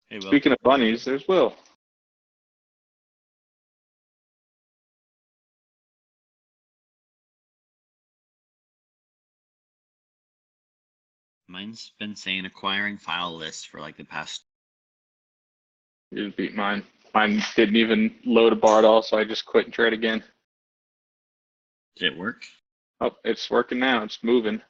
Hey, Will. Speaking of bunnies, there's Will. Mine's been saying acquiring file lists for like the past. You just beat mine. Mine didn't even load a bar at all, so I just quit and tried again. Did it work? Oh, it's working now. It's moving.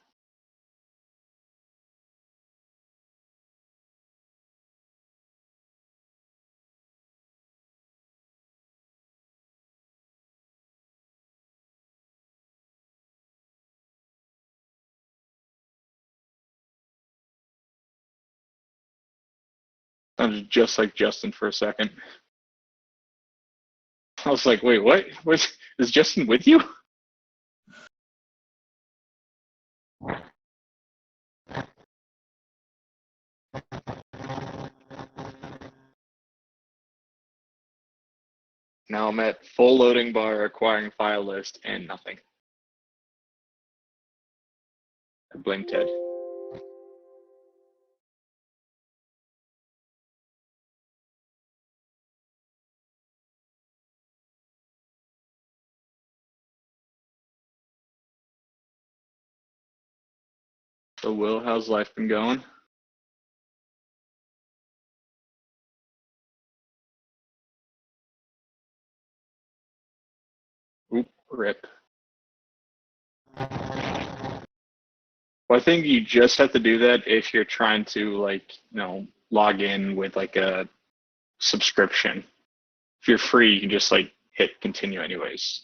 Sounds just like Justin for a second. I was like, wait, what? Is Justin with you? Now I'm at full loading bar, acquiring file list, and nothing. I blame Ted. So, Will, how's life been going? Oop, rip. Well, I think you just have to do that if you're trying to, like, log in with like a subscription. If you're free, you can just like hit continue anyways.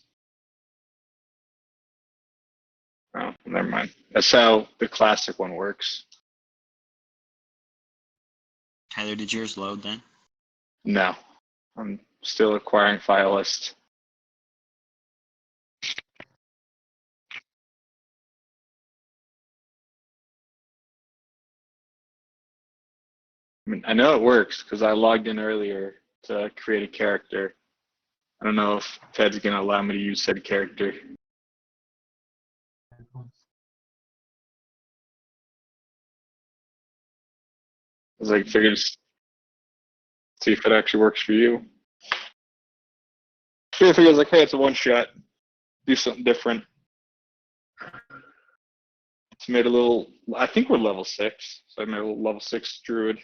Oh, never mind. That's how the classic one works. Tyler, did yours load then? No, I'm still acquiring file list. I mean, I know it works because I logged in earlier to create a character. I don't know if Ted's gonna allow me to use said character. I was like, figured see if it actually works for you. So I figured, like, hey, it's a one shot. Do something different. It's made a little. I think we're level 6, so I made a little level 6 druid.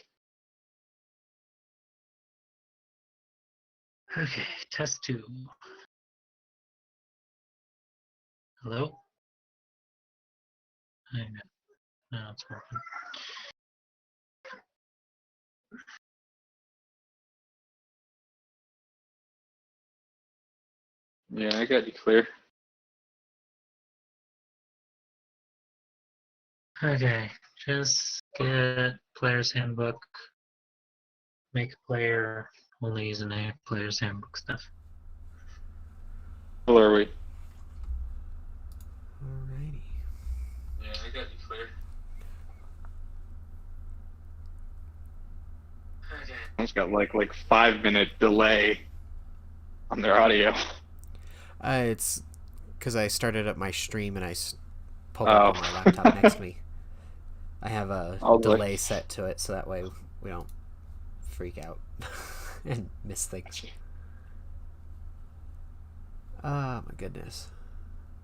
Okay, test 2. Hello? Hang on. Now it's working. Yeah, I got you clear. Okay, just get player's handbook. Make a player, only using a player's handbook stuff. How are we? Alrighty. Yeah, I got you clear. Okay. It's got like 5-minute delay on their audio. It's because I started up my stream and I pulled up on my laptop next to me. I have a delay set to it so that way we don't freak out and miss things. Oh my goodness.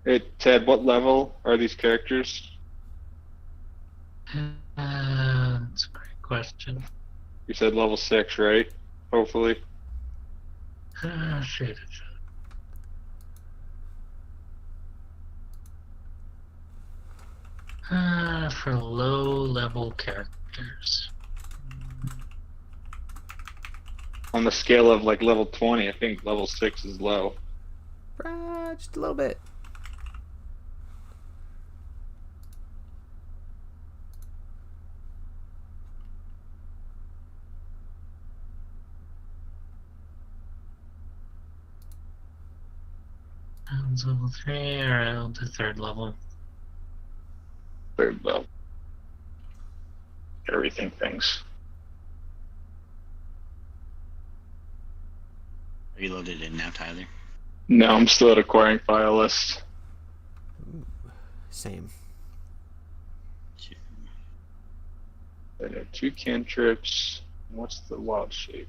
Hey, Ted, what level are these characters? That's a great question. You said level 6, right? Hopefully. Shit. For low-level characters. On the scale of like level 20, I think level 6 is low. Just a little bit. Level 3 around the 3rd level. 3rd level. Everything things. Are you loaded in now, Tyler? No, I'm still at acquiring file list. Same. 2 cantrips. What's the wild shape?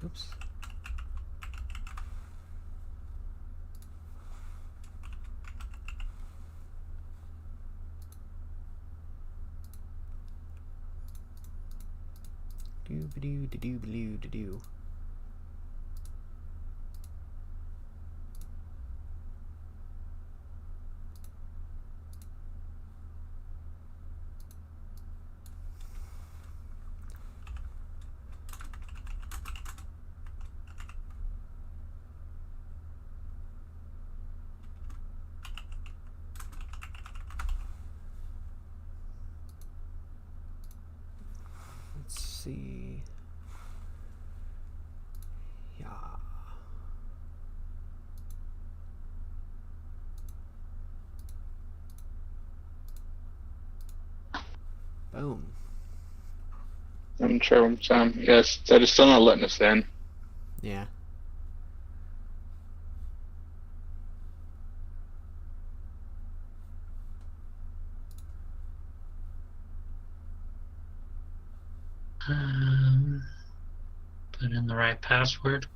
Oops. Doo-ba-doo-da-doo-ba-doo-da-doo. Let's see. Yeah. Boom. I'm sure one time. Yes, that is still not letting us in. Yeah. Put in the right password.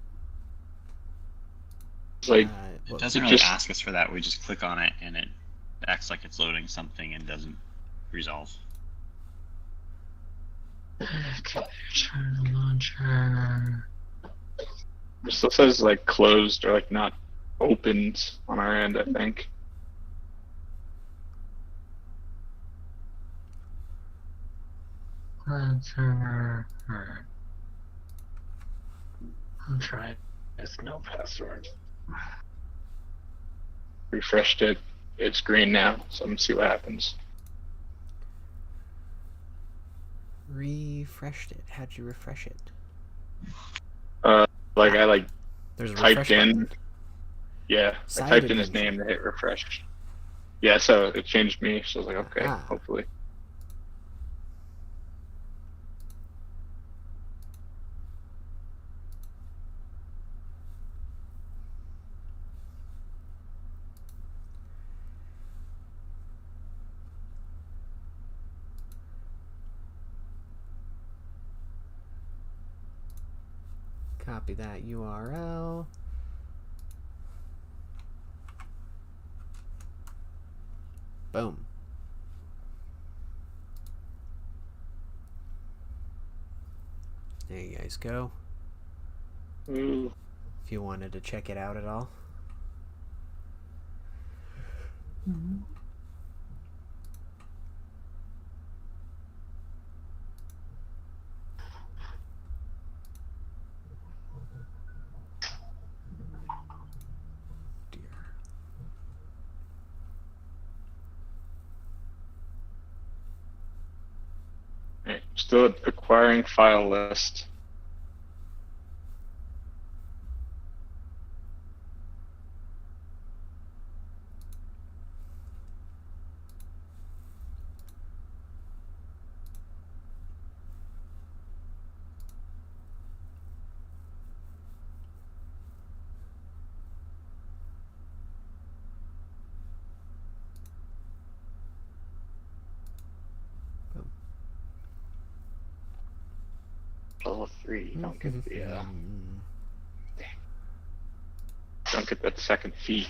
It's like It Well, doesn't it really just- ask us for that. We just click on it and it acts like it's loading something and doesn't resolve. Okay, turn the launcher. it still says like closed or like not opened on our end, I think. Launcher. Alright. I'll try it. It's no password. Refreshed it. It's green now, so I'm gonna see what happens. refreshed it. How'd you refresh it? Like I like There's a typed refresh in. button. Yeah, Side I typed in his adventure. name and hit refresh. Yeah, so it changed me. So I was like, okay, Ah. hopefully. Copy that URL. Boom. There you guys go. Ooh. If you wanted to check it out at all. Dear. Right, still acquiring file list. Level 3. You don't get the don't get that second feat.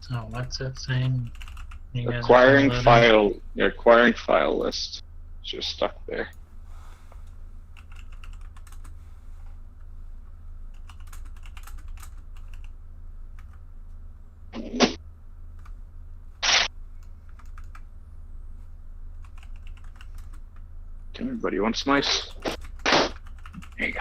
So what's it saying? You guys are Acquiring downloading? file. Your acquiring file list. It's just stuck there. Everybody wants some ice. There you go.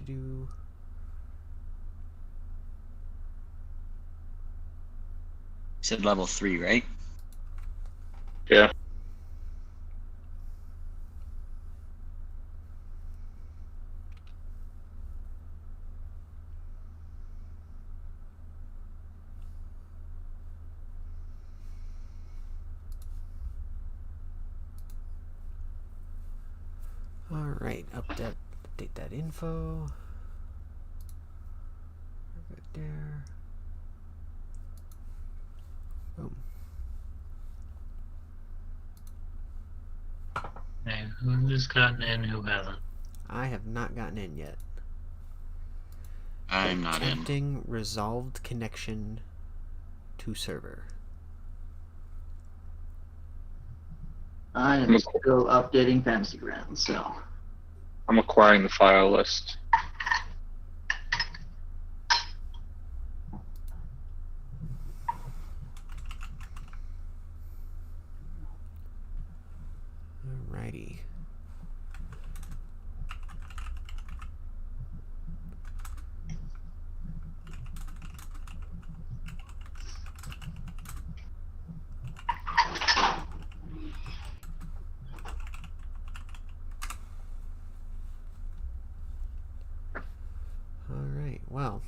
Do. You said level 3, right? Yeah. Alright, update that info. Right there. Boom. Okay, who's gotten in, who hasn't? I have not gotten in yet. I'm not in. Attempting resolved connection to server. I am still updating Fantasy Grounds, so. I'm acquiring the file list. Alrighty. Alright, well.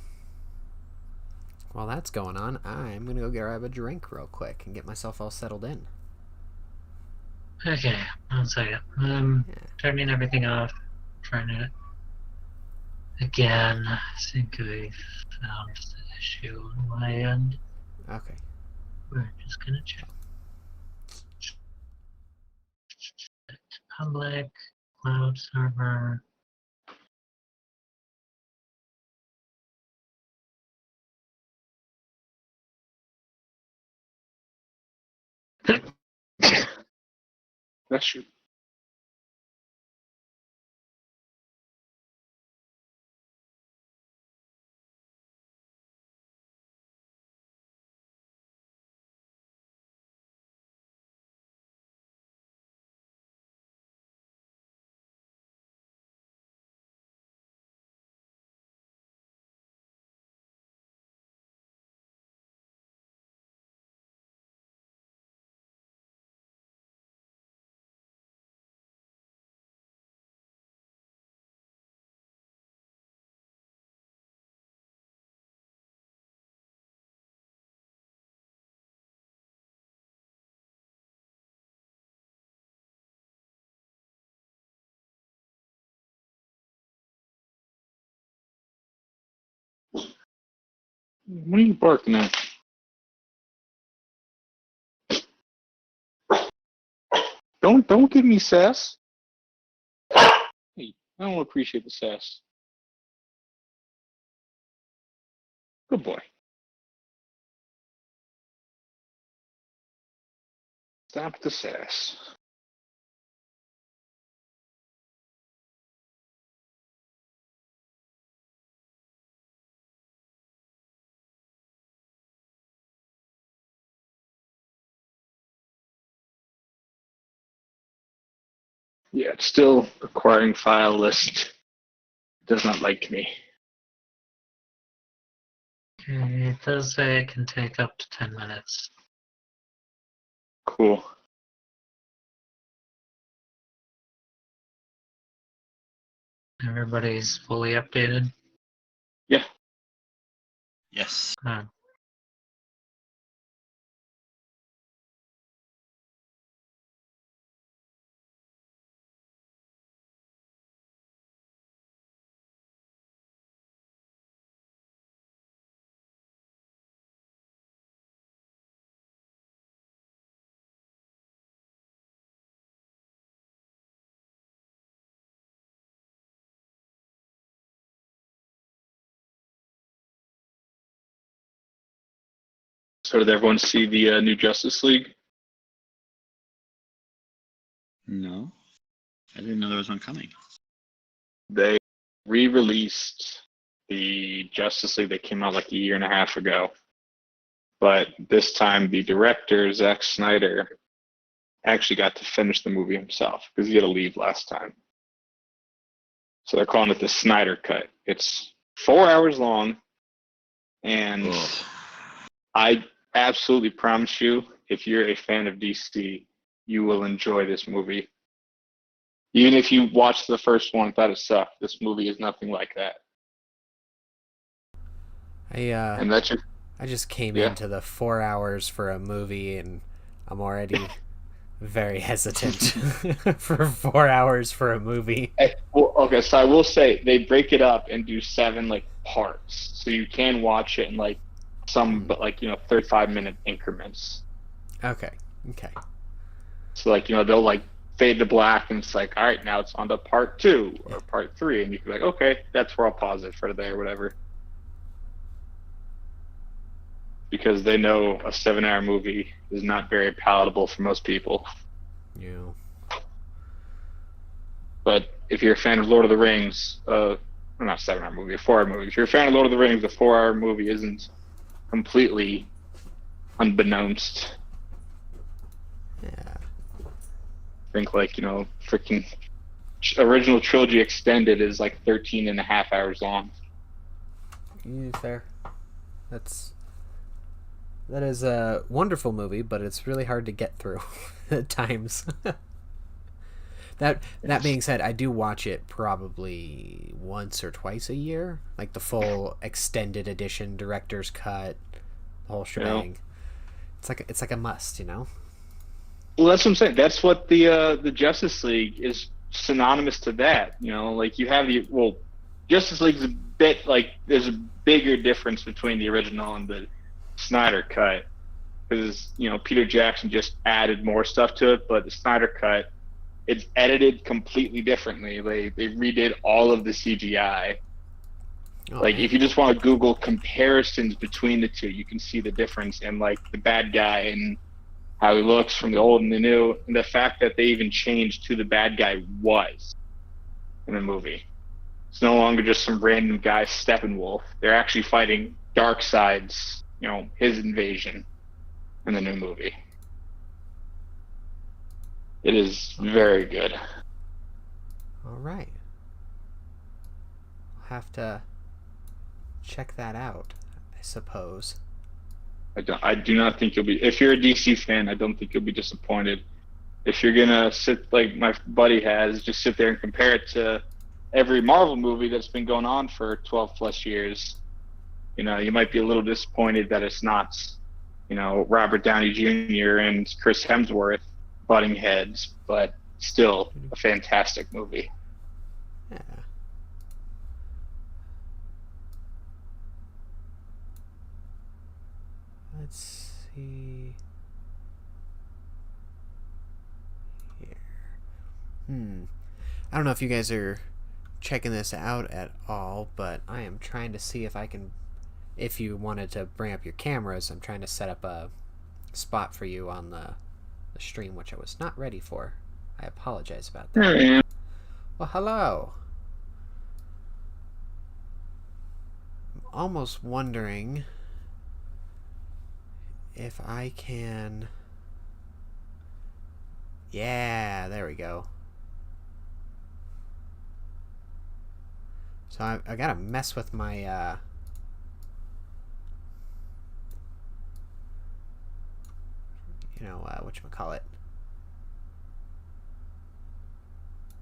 While that's going on, I'm gonna go grab a drink real quick and get myself all settled in. Okay, 1 second. Turning everything off. Trying it again. I think I found the issue on my end. Okay. We're just gonna check. Public, cloud server. That's true. What are you barking at? Don't give me sass. Hey, I don't appreciate the sass. Good boy. Stop the sass. Yeah, it's still acquiring file list. Does not like me. Okay, it does say it can take up to 10 minutes. Cool. Everybody's fully updated. Yeah. Yes. So did everyone see the new Justice League? No, I didn't know there was one coming. They re-released the Justice League that came out like a year and a half ago. But this time the director, Zack Snyder, actually got to finish the movie himself because he had to leave last time. So they're calling it the Snyder Cut. It's 4 hours long, and I absolutely promise you, if you're a fan of DC, you will enjoy this movie. Even if you watched the first one and thought it sucked, this movie is nothing like that. And that's your... I just came into the 4 hours for a movie, and I'm already very hesitant for 4 hours for a movie. Well, okay, so I will say they break it up and do 7 parts, so you can watch it in some, but 35-minute increments. Okay. So they'll fade to black, and it's all right, now it's on to part 2 or part 3, and you can be okay, that's where I'll pause it for today or whatever. Because they know a 7-hour movie is not very palatable for most people. Yeah. But if you're a fan of Lord of the Rings, not a 7-hour movie, a 4-hour movie. If you're a fan of Lord of the Rings, a 4-hour movie isn't completely unbeknownst. Yeah. Think freaking original trilogy extended is 13 and a half hours long. Fair. That is a wonderful movie, but it's really hard to get through at times. That being said, I do watch it probably once or twice a year, the full extended edition, director's cut, the whole shebang. Yeah. It's like a must, Well, that's what I'm saying. That's what the Justice League is synonymous to that. You have Justice League's a bit there's a bigger difference between the original and the Snyder Cut, because Peter Jackson just added more stuff to it, but the Snyder Cut, it's edited completely differently. They redid all of the CGI. If you just want to Google comparisons between the two, you can see the difference in the bad guy and how he looks from the old and the new, and the fact that they even changed who the bad guy was in the movie. It's no longer just some random guy Steppenwolf. They're actually fighting Darkseid's, his invasion in the new movie. It is very good. All right. I'll have to check that out, I suppose. I do not think you'll be... If you're a DC fan, I don't think you'll be disappointed. If you're going to sit, like my buddy has, just sit there and compare it to every Marvel movie that's been going on for 12 plus years, you might be a little disappointed that it's not, Robert Downey Jr. and Chris Hemsworth butting heads, but still a fantastic movie. Yeah. Let's see here. I don't know if you guys are checking this out at all, but I am trying to see if you wanted to bring up your cameras, I'm trying to set up a spot for you on the stream, which I was not ready for. I apologize about that. Yeah. Well, hello. I'm almost wondering if I can... Yeah, there we go. So I gotta mess with my whatchamacallit,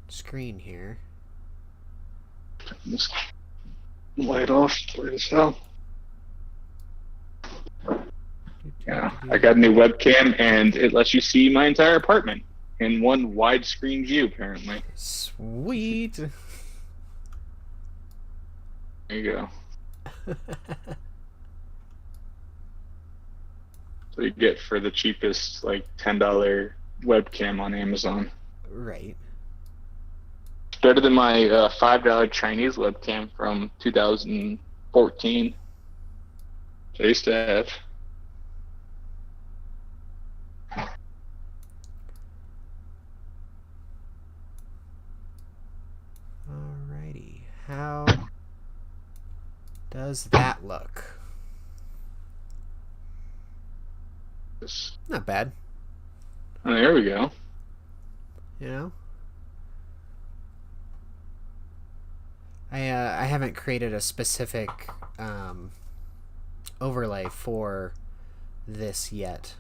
screen here. This light off, bright as hell. Yeah, I got a new webcam, and it lets you see my entire apartment in one widescreen view, apparently. Sweet. There you go. So you get for the cheapest, $10 webcam on Amazon. Right. Better than my $5 Chinese webcam from 2014. I used to have. does that look? Not bad. Oh, there we go. You know? I haven't created a specific overlay for this yet.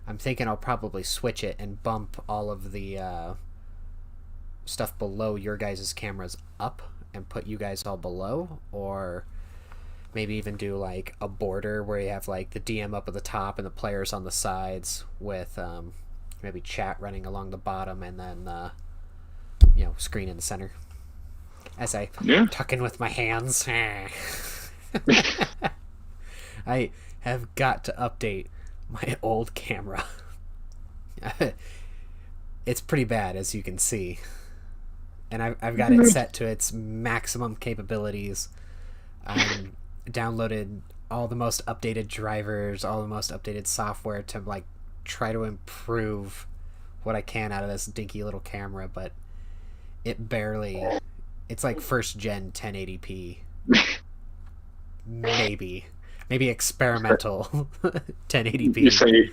I'm thinking I'll probably switch it and bump all of the stuff below your guys' cameras up and put you guys all below, or maybe even do like a border where you have like the DM up at the top and the players on the sides with maybe chat running along the bottom, and then screen in the center as I tuck in with my hands. I have got to update my old camera. It's pretty bad, as you can see, and I've got it set to its maximum capabilities. I downloaded all the most updated drivers, all the most updated software to like try to improve what I can out of this dinky little camera, but it barely. It's like first gen 1080p, maybe experimental 1080p. You say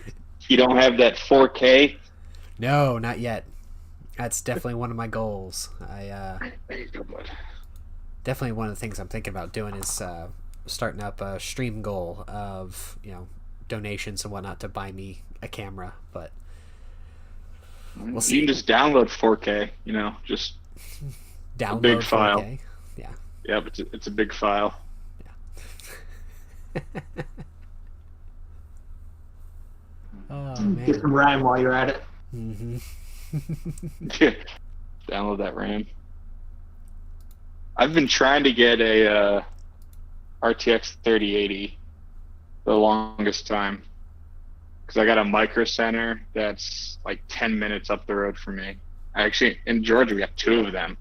you don't have that 4K? No, not yet. That's definitely one of my goals. Definitely one of the things I'm thinking about doing is starting up a stream goal of donations and whatnot to buy me a camera, but we'll see. You can just download 4K. Just download a big 4K. file. Yeah. Yeah, but it's a big file. Oh Get man. some RAM while you're at it. Mm-hmm. Download that RAM. I've been trying to get a RTX 3080 the longest time, because I got a micro center that's like 10 minutes up the road from me. Actually, in Georgia, we have 2 of them,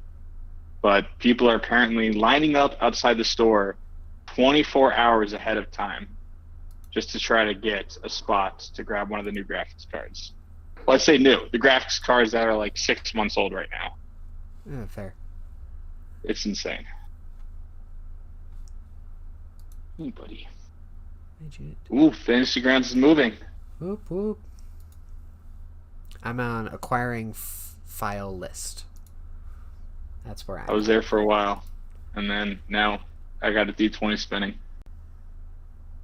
but people are apparently lining up outside the store 24 hours ahead of time just to try to get a spot to grab one of the new graphics cards. Well, I say new. The graphics cards that are like 6 months old right now. Yeah, fair. It's insane. Hey, buddy. Ooh, Fantasy Grounds is moving. Whoop whoop. I'm on acquiring file list. That's where I was there for a while, and then now I got a D20 spinning.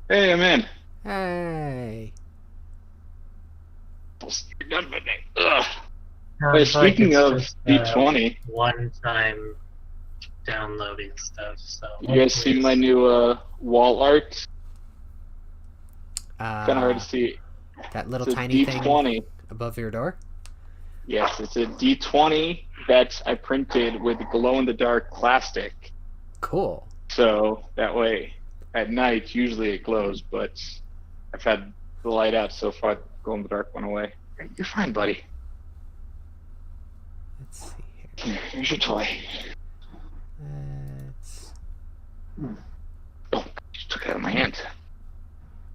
Hey, I'm in. Hey. You're done with me. Ugh. No, Wait, it's like speaking it's of just, D20, one-time downloading stuff. So you guys see my new wall art? Kind of hard to see. That little It's a tiny D20. thing above your door? Yes, it's a D20 that I printed with glow-in-the-dark plastic. Cool. So that way, at night, usually it glows, but I've had the light out so far, the glow-in-the-dark went away. You're fine, buddy. Let's see here. Here's your toy. Let's... Oh, you took it out of my hand.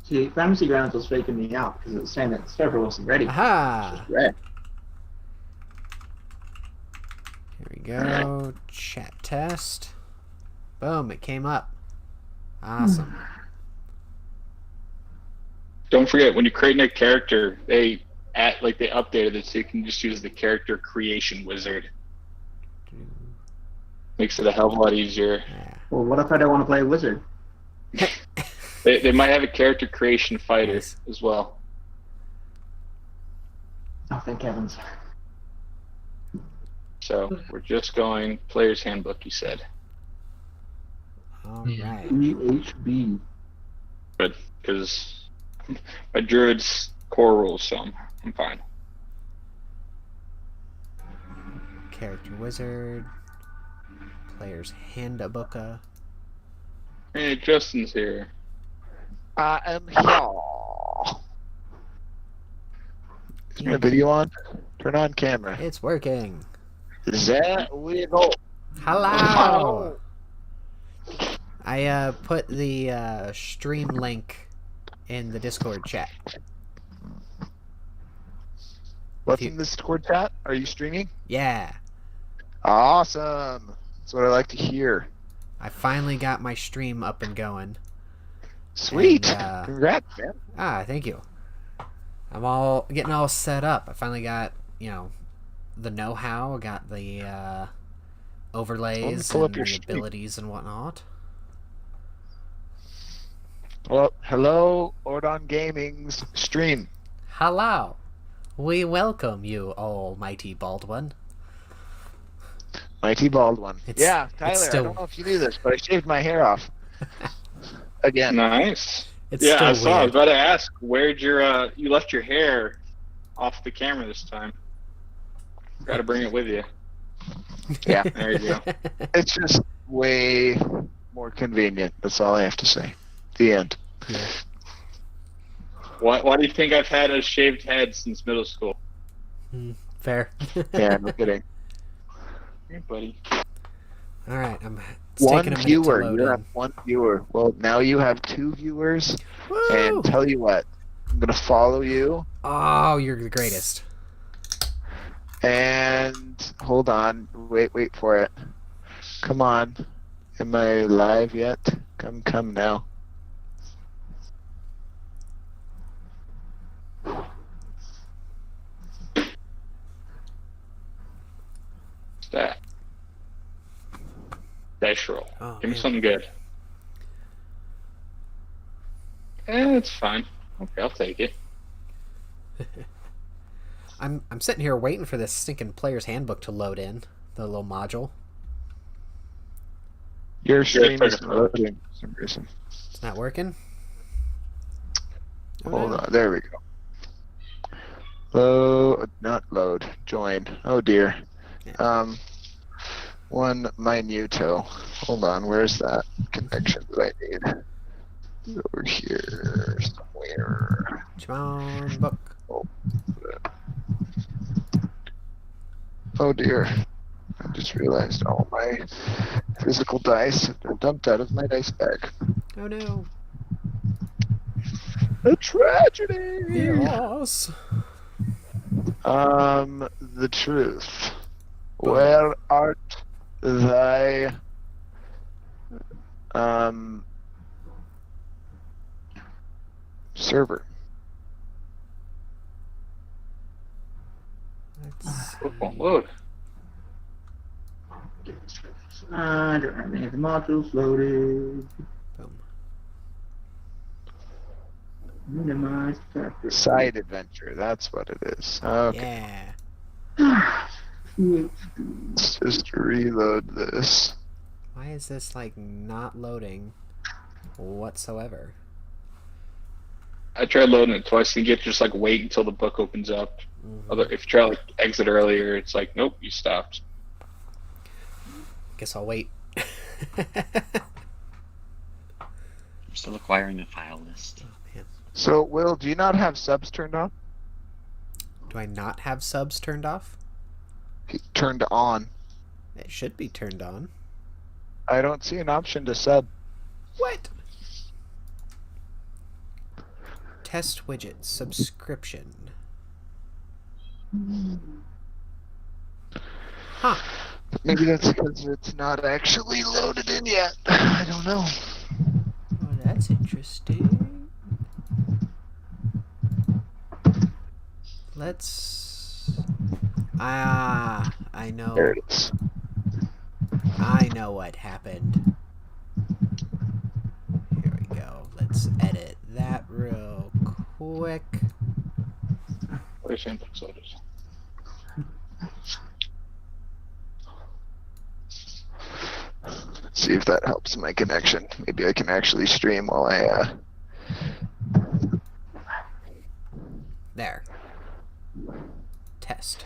See, Fantasy Grounds was faking me out because it was saying that the server wasn't ready. Aha! It's just red. Here we go. Chat test. Boom, it came up. Awesome. Don't forget, when you're creating a character, they updated it so you can just use the character creation wizard. Makes it a hell of a lot easier. Yeah. Well, what if I don't want to play a wizard? They might have a character creation fighter Nice. as well. Oh, thank heavens. So we're just going player's handbook, you said. All Yeah. right. EHB. Good, because my druid's core rules, so I'm fine. Character wizard. Player's handbook. Hey, Justin's here. I am here. Is my video on? Turn on camera. It's working. There we go. Hello. I put the stream link in the Discord chat. What's in the Discord chat? Are you streaming? Yeah. Awesome. That's what I like to hear. I finally got my stream up and going. Sweet. And, Congrats, man. Thank you. I'm getting all set up. I finally got, the know-how. I got the overlays pull and up your the stream. abilities and whatnot. Well, hello, Ordon Gaming's stream. Hello. We welcome you, almighty Baldwin. Mighty bald one. Yeah, it's Tyler, still- I don't know if you knew this, but I shaved my hair off. Again. Nice. It's Yeah, still I saw. I was weird. about to ask, where'd you left your hair off the camera this time? Got to bring it with you. Yeah, There you go. it's just way more convenient. That's all I have to say. The end. Yeah. Why do you think I've had a shaved head since middle school? Fair. Yeah, no kidding. Hey, buddy. All right, it's One taking a minute viewer. to load You in. have one viewer. Well, now you have 2 viewers. Woo! And tell you what, I'm going to follow you. Oh, you're the greatest. And hold on. Wait for it. Come on. Am I live yet? Come now. That. Dice roll. Oh, Give me man. something good. It's fine. Okay, I'll take it. I'm sitting here waiting for this stinking player's handbook to load in, the little module. Your stream Yeah, is loading for some reason. It's not working. Oh, Hold no. on. There we go. Not load. Join. Oh dear. Yeah. One minuto. Hold on. Where's that connection that I need? Over here somewhere. Come on, book. Oh dear. I just realized all my physical dice have been dumped out of my dice bag. Oh no. A tragedy! Yes. The truth. Where art thy server? Let's It won't load. I don't have any of the modules loaded. boom. Minimize chapter. Side adventure, that's what it is. Okay, Yeah. let's just reload this. Why is this like not loading whatsoever? I tried loading it twice. You get to just like wait until the book opens up. Mhm. If you try to like exit earlier, it's like, nope, you stopped. Guess I'll wait. I'm still acquiring the file list. Man. So, Will, do you not have subs turned on? Do I not have subs turned off? Turned on. It should be turned on. I don't see an option to sub. What? Test widget subscription. Huh. Maybe that's because it's not actually loaded in yet. I don't know. Oh, that's interesting. Let's. I know. There it is. I know what happened. Here we go. Let's edit that real quick. Where's handbook loaded? See if that helps my connection. Maybe I can actually stream while I There. Test.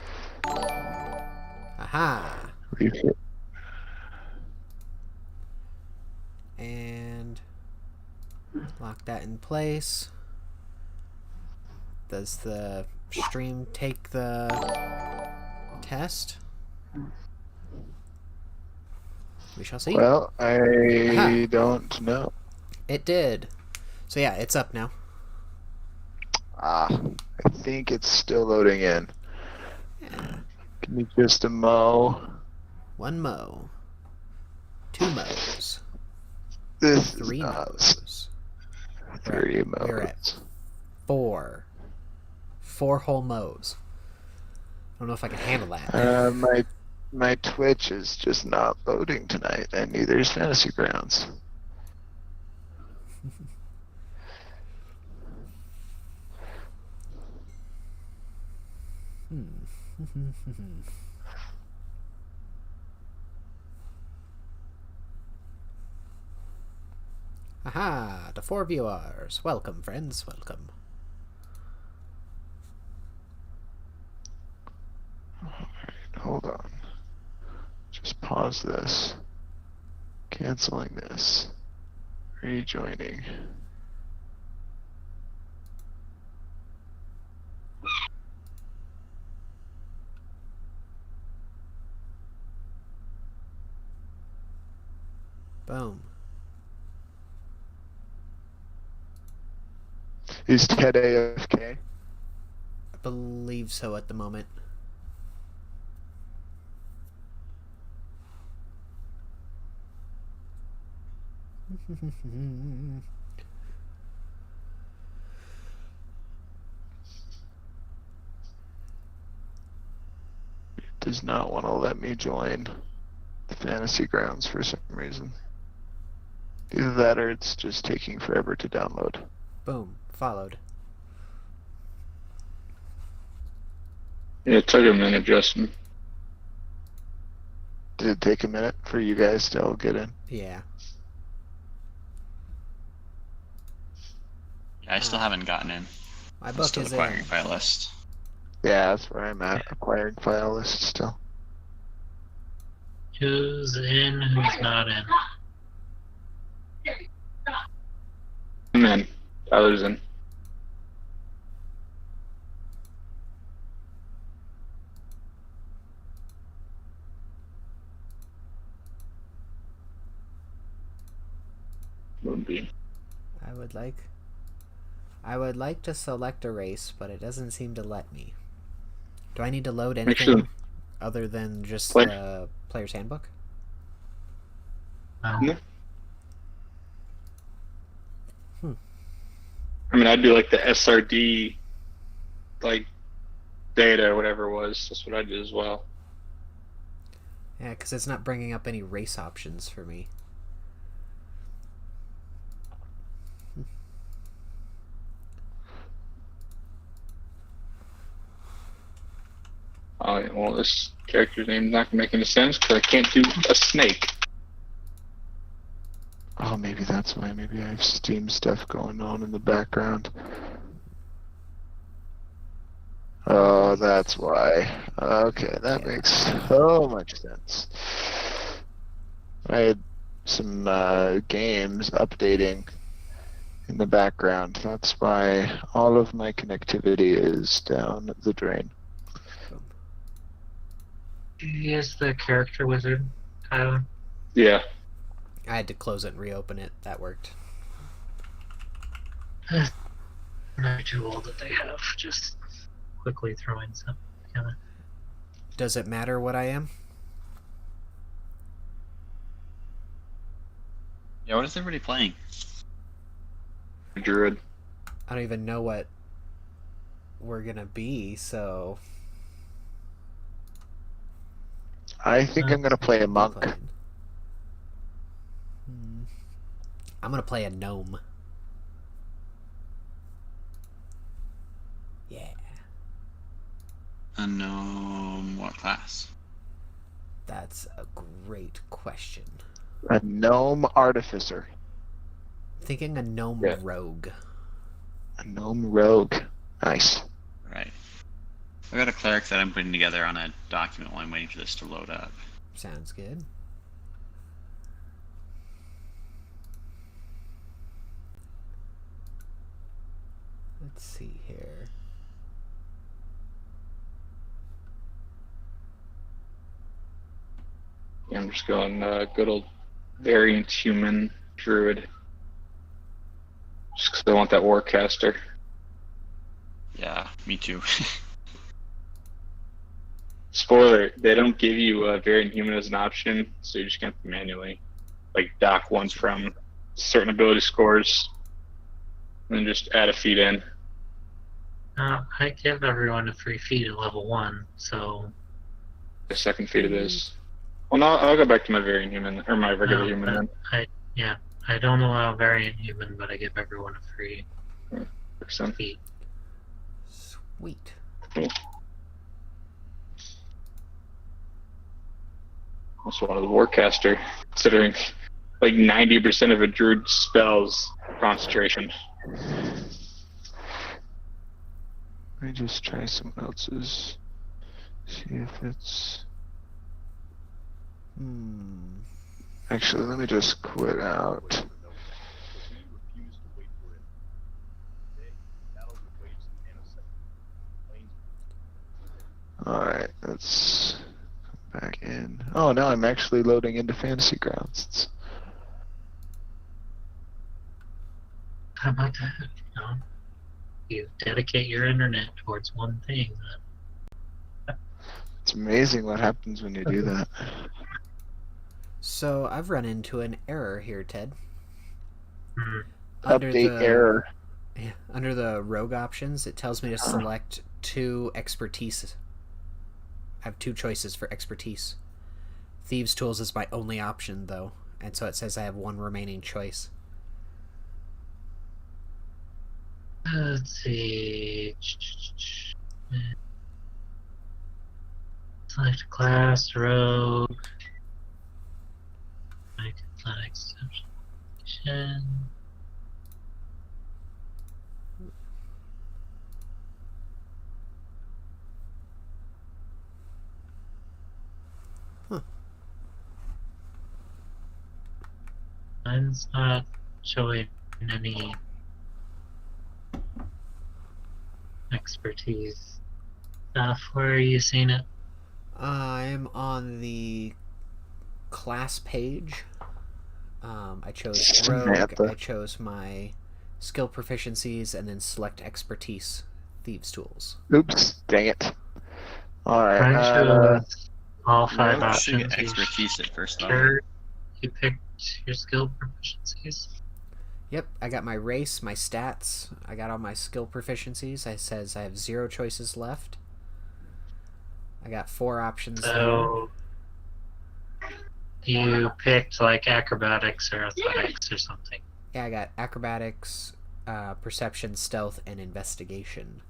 Aha. refit. And lock that in place. Does the stream take the test? We shall see. Well, I Aha. don't know. It did. So yeah, it's up now. I think it's still loading in. Yeah. Give me just a mo. One mo. Two mo's. This is 3 not mows. 3 We're at mows. 4. 4 whole mows. I don't know if I can handle that. My Twitch is just not loading tonight, and neither is Fantasy Grounds. Aha! The 4 viewers. Welcome, friends. Welcome. Alright, hold on. Just pause this. Canceling this. Rejoining. Boom. Is Ted AFK? I believe so at the moment. Does not want to let me join the Fantasy Grounds for some reason. Either that or it's just taking forever to download. Boom. Followed. Yeah, it took a minute, Justin. Did it take a minute for you guys to all get in? Yeah. Yeah, I still haven't gotten in. My I'm book still is acquiring in. file list. Yeah, that's where I'm at. Acquiring file list still. Who's in, who's not in? I'm in. Tyler's in. Would be. I would like to select a race, but it doesn't seem to let me. Do I need to load Make anything sure- other than just Play- the player's handbook? No. I mean, I'd do like the SRD, like data or whatever it was. That's what I did as well. Yeah, because it's not bringing up any race options for me. Oh, yeah, well, this character's name's not gonna make any sense because I can't do a snake. Oh, maybe that's why. Maybe I have Steam stuff going on in the background. Oh, that's why. Okay, that makes so much sense. I had some games updating in the background. That's why all of my connectivity is down the drain. Do you use the character wizard, Tyler? Yeah. I had to close it and reopen it. That worked. Another tool that they have, just quickly throwing stuff together. Does it matter what I am? Yeah, what is everybody playing? Druid. I don't even know what we're gonna be, so I think I'm gonna play a monk. I'm gonna play a gnome. Yeah. Unknown what class? That's a great question. A gnome artificer. Thinking a gnome Yeah. rogue. A gnome rogue. Nice. Right. I got a cleric that I'm putting together on a document while I'm waiting for this to load up. Sounds good. Let's see here. Yeah, I'm just going good old variant human druid. Just because I want that warcaster. Yeah, me too. Spoiler, they don't give you variant human as an option, so you're just going to manually like dock one from certain ability scores, and then just add a feat in. I give everyone a free feat at level 1, so... The second feat it is. Well, no, I'll go back to my variant human, or my regular human then. I don't allow variant human, but I give everyone a free feat. Sweet. Cool. Also one of the Warcaster, considering like 90% of a druid spells concentration. Let me just try someone else's. See if it's... Actually, let me just quit out. Alright, let's come back in. Oh, now I'm actually loading into Fantasy Grounds. How about that? You dedicate your internet towards one thing. It's amazing what happens when you do that. So I've run into an error here, Ted. Update error. Yeah, under the rogue options, it tells me to select 2 expertise. I have 2 choices for expertise. Thieves' Tools is my only option, though, and so it says I have 1 remaining choice. Let's see. Select class, rogue. Make an exception. Mine's not showing any expertise stuff. Where are you seeing it? I'm on the class page. I chose rogue. I chose my skill proficiencies and then select expertise. Thieves' Tools. Oops, dang it. Alright. Mine shows all 5 You should options. get expertise at first level. Sure, you picked your skill proficiencies. Yep, I got my race, my stats. I got all my skill proficiencies. It says I have 0 choices left. I got 4 options. So you picked like acrobatics or athletics or something. Yeah, I got acrobatics, perception, stealth, and investigation.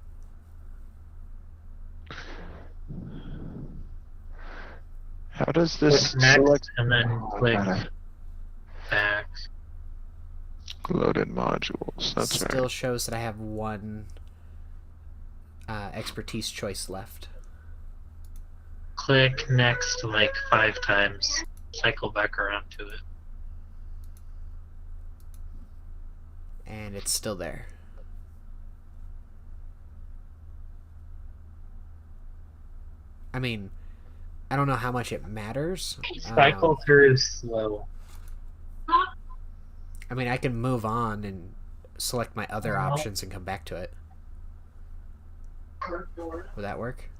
How does this Click next select and then click back. loaded modules? That's Still right. shows that I have 1 expertise choice left. Click next like 5 times. Cycle back around to it. And it's still there. I mean, I don't know how much it matters. Cycle through slow. I mean, I can move on and select my other options and come back to it. Would that work?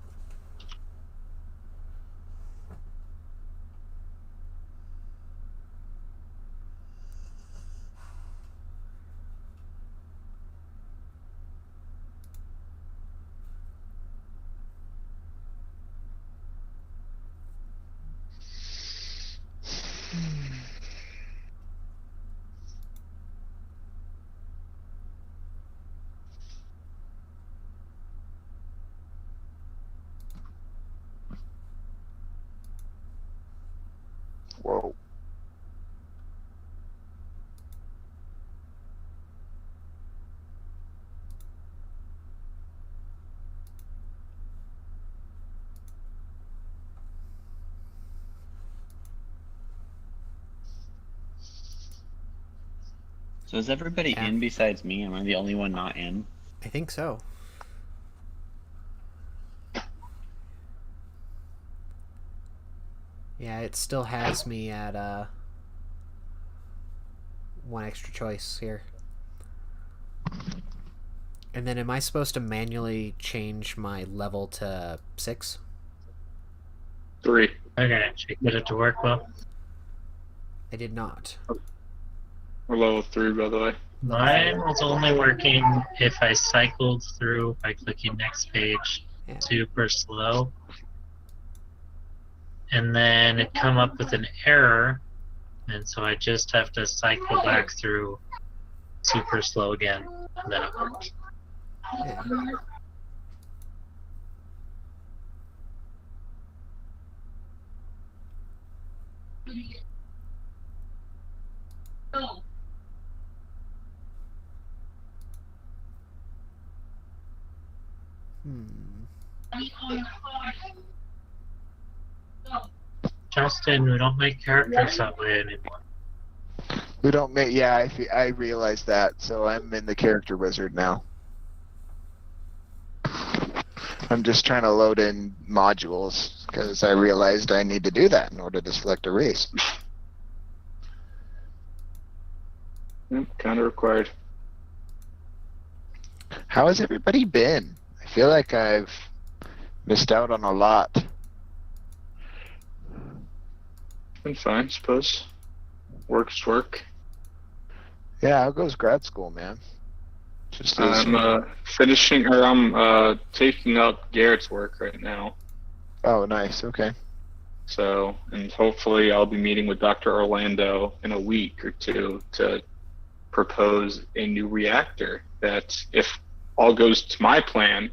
Whoa. So is everybody Yeah. in besides me? Am I the only one not in? I think so. Yeah, it still has me at 1 extra choice here. And then am I supposed to manually change my level to 6? 3. Okay, should get it to work well. I did not. We're level 3, by the way. Mine was only working if I cycled through by clicking next page super slow. And then it come up with an error, and so I just have to cycle back through super slow again, and then it works. Yeah. Justin, we don't make characters that way anymore. We don't make. Yeah, I realized that. So I'm in the character wizard now. I'm just trying to load in modules because I realized I need to do that in order to select a race. Kind of required. How has everybody been? I feel like I've missed out on a lot. Been fine, I suppose. Work's work. Yeah, how goes grad school, man? Just as I'm finishing, or I'm taking up Garrett's work right now. Oh, nice. Okay. So, and hopefully I'll be meeting with Dr. Orlando in a week or two to propose a new reactor that, if all goes to my plan,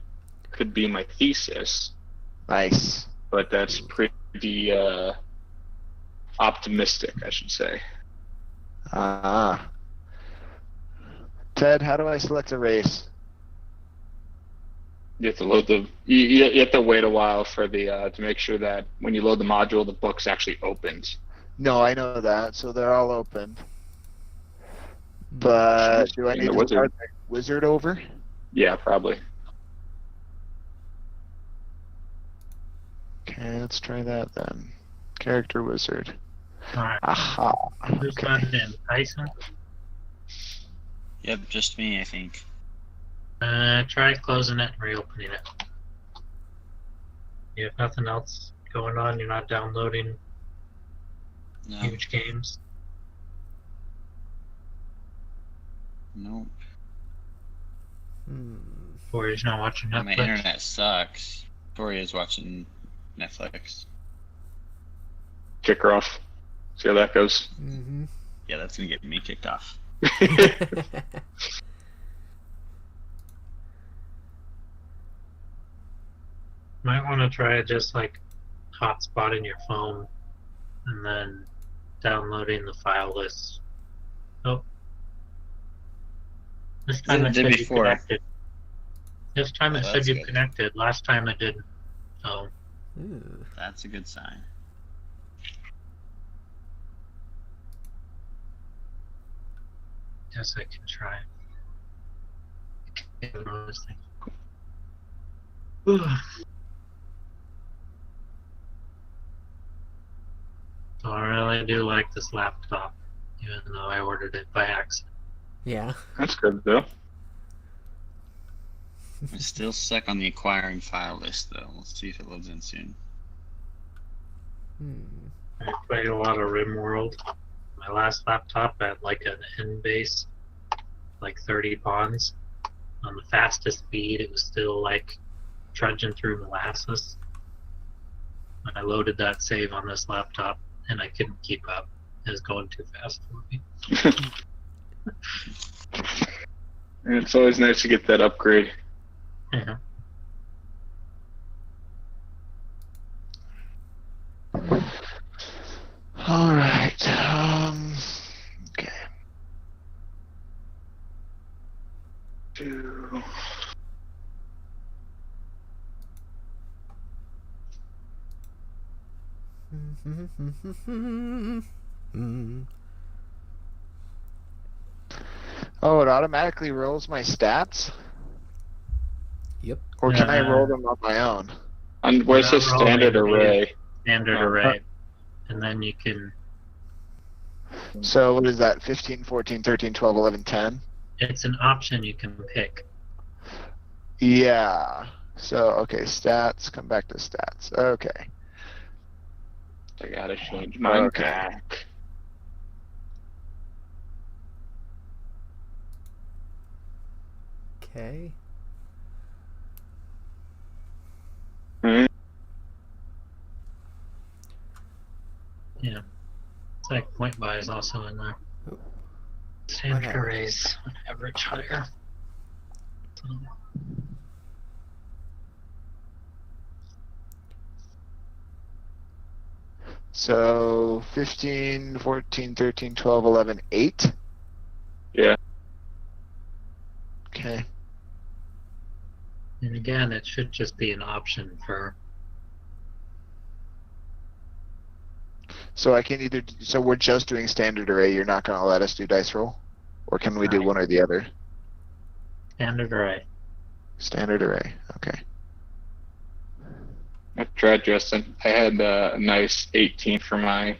could be my thesis. Nice. But that's pretty optimistic, I should say. Ted, how do I select a race? You have to load the. You have to wait a while for the to make sure that when you load the module, the book's actually opened. No, I know that. So they're all open. But do I need to start the wizard over? Yeah, probably. Okay, let's try that then. Character wizard. Alright. Aha. Who's got it in? Tyson? Yep, just me, I think. Try closing it and reopening it. You have nothing else going on? You're not downloading No. huge games? Nope. Or you're not watching My Netflix? internet sucks. Toria's watching Netflix. Kick her off. See how that goes. Mm-hmm. Yeah, that's gonna get me kicked off. Might want to try just like hotspotting your phone and then downloading the file list. Oh. This time It it did said you before. connected. This time Oh, it said that's you good. connected. Last time it didn't. So Ooh. That's a good sign. guess I can try. I can't remember this thing. So I really do like this laptop, even though I ordered it by accident. Yeah. That's good though. I'm still stuck on the acquiring file list, though. We'll see if it loads in soon. I played a lot of RimWorld. My last laptop had like an N base, like 30 pawns. On the fastest speed, it was still like trudging through molasses. When I loaded that save on this laptop, and I couldn't keep up. It was going too fast for me. And it's always nice to get that upgrade. Yeah. All right. Okay. Two. Oh, it automatically rolls my stats? Yep. Or can I Yeah. roll them on my own? And where's the Not rolling, standard yeah. array? Standard Oh. array. And then you can. So what is that? 15, 14, 13, 12, 11, 10? It's an option you can pick. Yeah. So, okay, stats. Come back to stats. Okay. I gotta change mine Okay. back. Okay. Alright. Yeah. It's like point buy is also in there. Oh. Standard Okay. arrays, average higher. So 15, 14, 13, 12, 11, 8. Yeah. Okay. And again, it should just be an option for. So I can either. So we're just doing standard array. You're not going to let us do dice roll, or can we do Right. one or the other? Standard array. Standard array. Okay. I tried, Justin. I had a nice 18 for my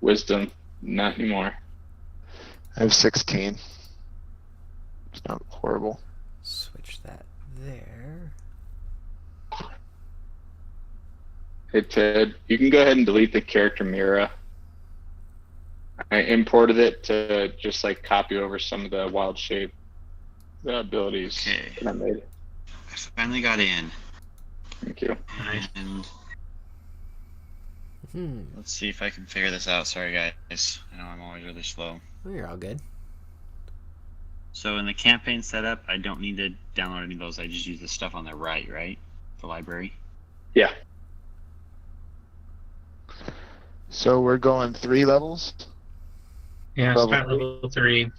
wisdom. Not anymore. I have 16. It's not horrible. Switch that there. Hey, Ted, you can go ahead and delete the character Mira. I imported it to just like copy over some of the wild shape abilities Okay. that I made. I finally got in. Thank you. Nice. And Hmm. let's see if I can figure this out. Sorry, guys. I know I'm always really slow. Well, you're all good. So in the campaign setup, I don't need to download any of those. I just use the stuff on the right? The library. Yeah. So we're going 3 levels. Yeah, Level start 3. level 3.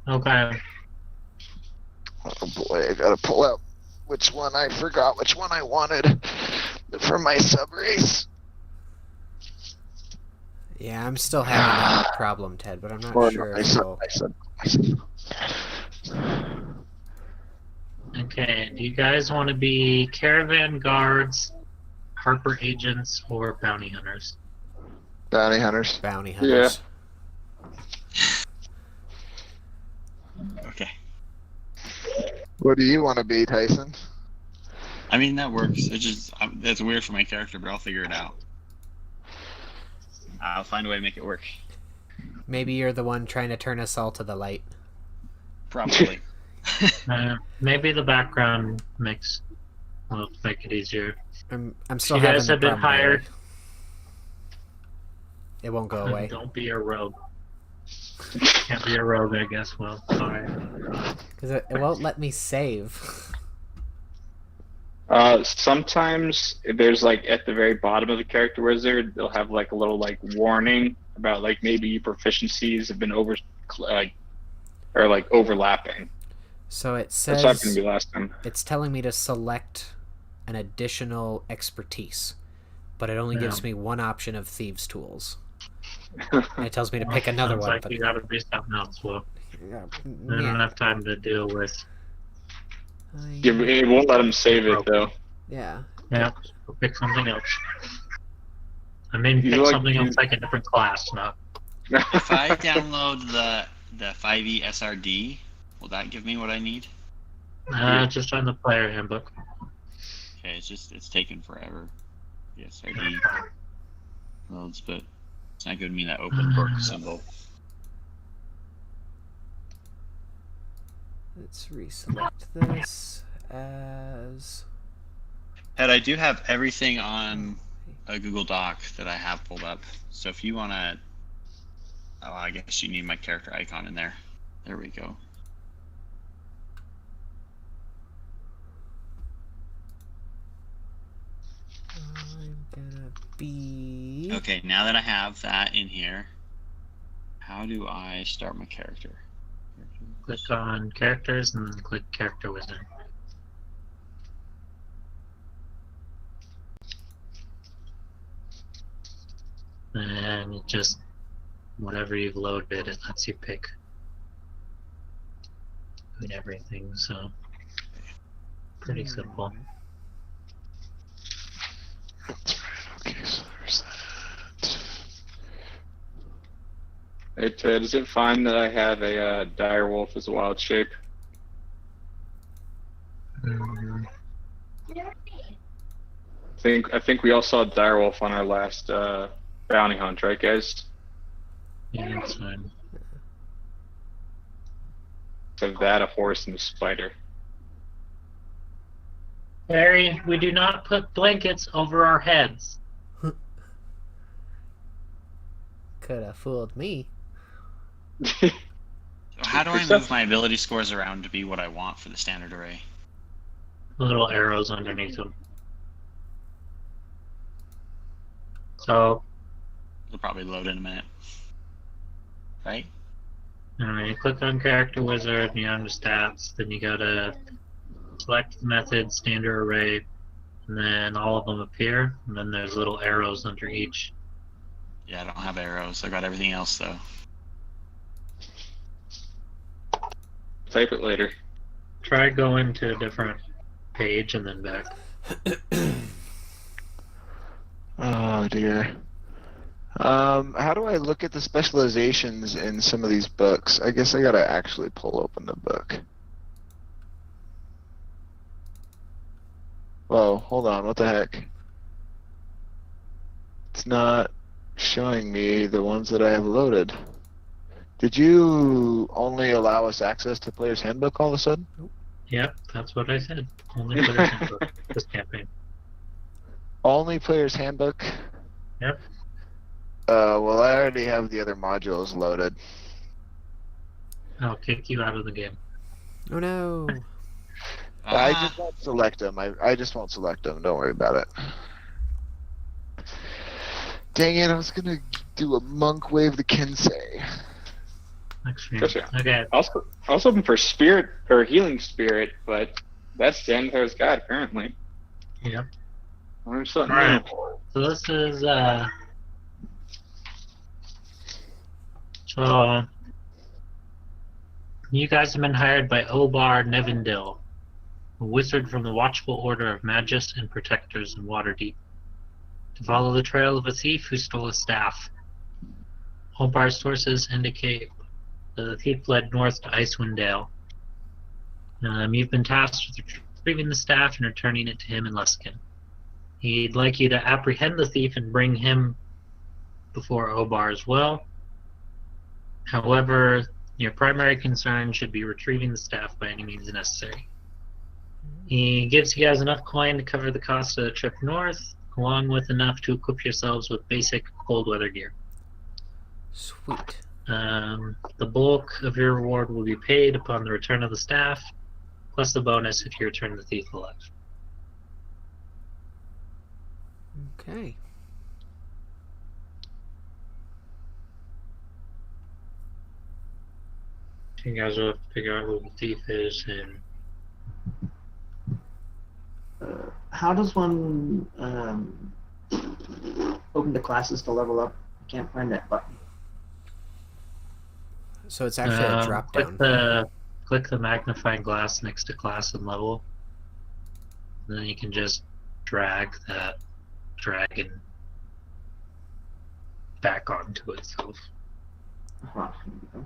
Okay. Oh boy, I gotta pull out which one. I forgot which one I wanted for my sub race. Yeah, I'm still having that problem, Ted, but I'm not Or sure. my if sub. we'll- Okay, do you guys want to be caravan guards, Harper agents, or bounty hunters? Bounty hunters. Bounty hunters. Okay. What do you want to be, Tyson? I mean, that works. It's just, that's weird for my character, but I'll figure it out. I'll find a way to make it work. Maybe you're the one trying to turn us all to the light. Probably. Maybe the background mix will make it easier. I'm still You having guys the have been problem there. hired. It won't go away. Don't be a rogue. Can't be a rogue, I guess. Well, sorry. Because it won't let me save. Sometimes there's like at the very bottom of the character wizard, they'll have like a little like warning about like maybe your proficiencies have been overlapping. So it That's happened to says me last time. it's telling me to select an additional expertise, but it only gives me one option of thieves' tools. And it tells me to pick another Sounds one. like but you gotta be something else. Well, yeah, I don't have time to deal with. It won't let him save it though. Yeah. Yeah, so pick something else. I mean, You pick like- something else like a different class, not. If I download the 5e SRD, will that give me what I need? Just on the player handbook. Okay, it's taken forever. The SRD loads, but it's not giving me that open book symbol. Let's reselect this as. Ed, I do have everything on a Google Doc that I have pulled up. So if you want to, oh, I guess you need my character icon in there. There we go. I'm gonna be. Okay, now that I have that in here, how do I start my character? Click on characters and then click character wizard. And it just, whatever you've loaded, it lets you pick between everything, so pretty simple. Okay, so there's that. Hey Ted, is it fine that I have a dire wolf as a wild shape? Mm, I think we all saw dire wolf on our last bounty hunt, right, guys? yeah, that's fine. of that, a horse, and a spider. Harry, we do not put blankets over our heads. Could have fooled me. So how do I move my ability scores around to be what I want for the standard array? Little arrows underneath them. So, It'll probably load in a minute. Right? you click on Character Wizard, and you go to Stats, then you go to Select Method, Standard Array, and then all of them appear, and then there's little arrows under each. Yeah, I don't have arrows. I got everything else, though. Type it later. Try going to a different page and then back. Oh dear. How do I look at the specializations in some of these books? I guess I gotta actually pull open the book. Whoa, hold on, what the heck? It's not showing me the ones that I have loaded. Did you only allow us access to Player's Handbook all of a sudden? Yep, that's what I said. Only Player's Handbook this campaign. Only Player's Handbook? Yep. Well, I already have the other modules loaded. I'll kick you out of the game. Oh no. I just won't select them. I just won't select them. Don't worry about it. Dang it, I was gonna do a monk wave the Kensei. Okay. I was hoping for spirit or healing spirit, but that's Xanathar's god apparently. Yep. Or something Alright. new. So this is so you guys have been hired by Obar Nevindil, a wizard from the Watchful Order of Magus and Protectors in Waterdeep, to follow the trail of a thief who stole a staff. Obar's sources indicate that the thief fled north to Icewind Dale. You've been tasked with retrieving the staff and returning it to him in Luskin. He'd like you to apprehend the thief and bring him before Obar as well. However, your primary concern should be retrieving the staff by any means necessary. He gives you guys enough coin to cover the cost of the trip north, along with enough to equip yourselves with basic cold weather gear. Sweet. The bulk of your reward will be paid upon the return of the staff, plus the bonus if you return the thief alive. Okay. You guys will figure out who the thief is and How does one open the classes to level up? I can't find that button. So it's actually a drop down. Click the magnifying glass next to class and level. And then you can just drag that dragon back onto itself. Here we go.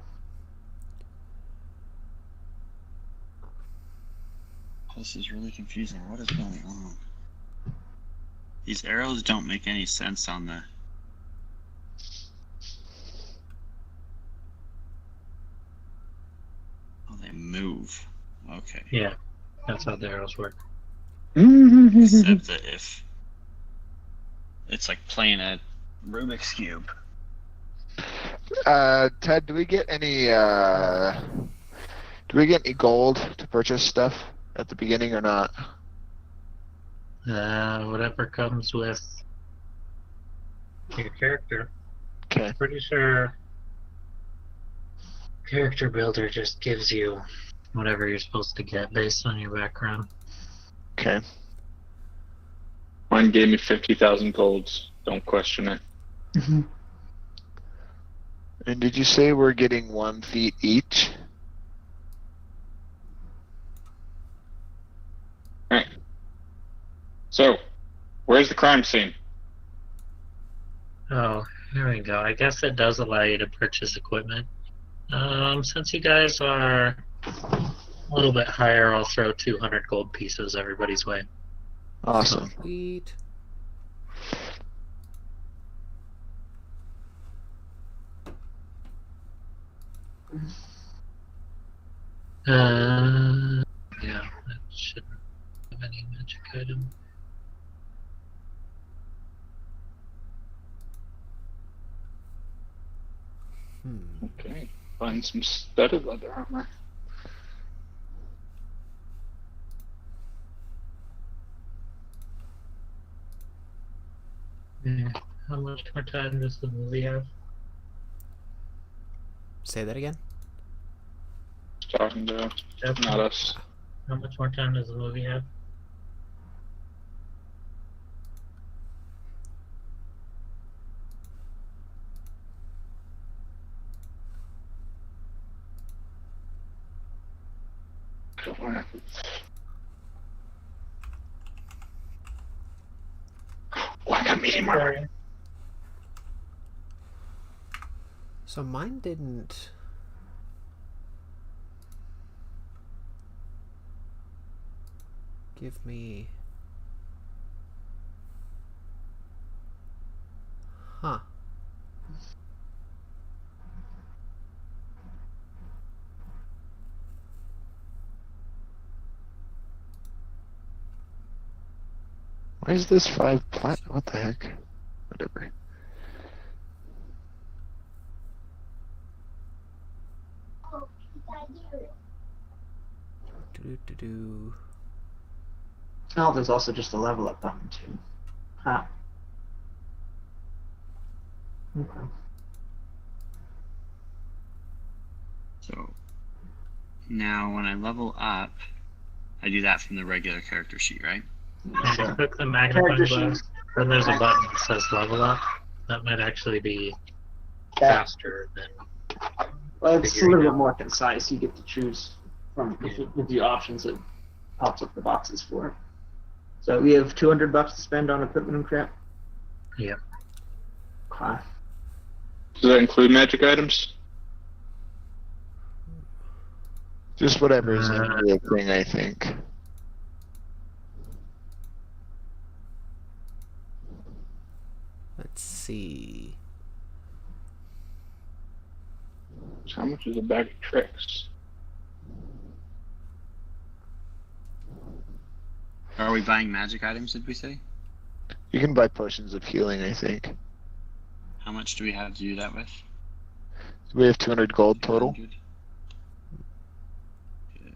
This is really confusing. What is going on? These arrows don't make any sense on the... Oh, they move. Okay. Yeah, that's how the arrows work. Except that if... It's like playing a Rubik's Cube. Ted, do we get any gold to purchase stuff at the beginning or not? Whatever comes with your character. Okay. Pretty sure Character Builder just gives you whatever you're supposed to get based on your background. Okay. Mine gave me 50,000 golds. Don't question it. And did you say we're getting 1 feat each? Alright. So, where's the crime scene? Oh, here we go. I guess it does allow you to purchase equipment. Since you guys are a little bit higher, I'll throw 200 gold pieces everybody's way. Awesome. Sweet. Yeah, that shouldn't have any magic item. Okay. Find some studded leather armor. Yeah. How much more time does the movie have? Say that again? Talking to Jeff, not us. how much more time does the movie have? Oh, I got medium armor. So mine didn't. Give me. Huh. Why is this 5 plat? What the heck? Whatever. Do. Oh, there's also just a level up button too. Huh. Okay. So now when I level up, I do that from the regular character sheet, right? Yeah, click the magnifying Character glass. sheet. Then there's a button that says level up. That might actually be faster than. Well, it's a figuring little bit out. more concise. You get to choose from with the options it pops up the boxes for. So we have $200 to spend on equipment and crap. Yep. Okay. Does that include magic items? Just whatever is in the thing, I think. Let's see. So how much is a bag of tricks? Are we buying magic items, did we say? You can buy potions of healing, I think. How much do we have to do that with? We have 200 gold total. 200? Okay.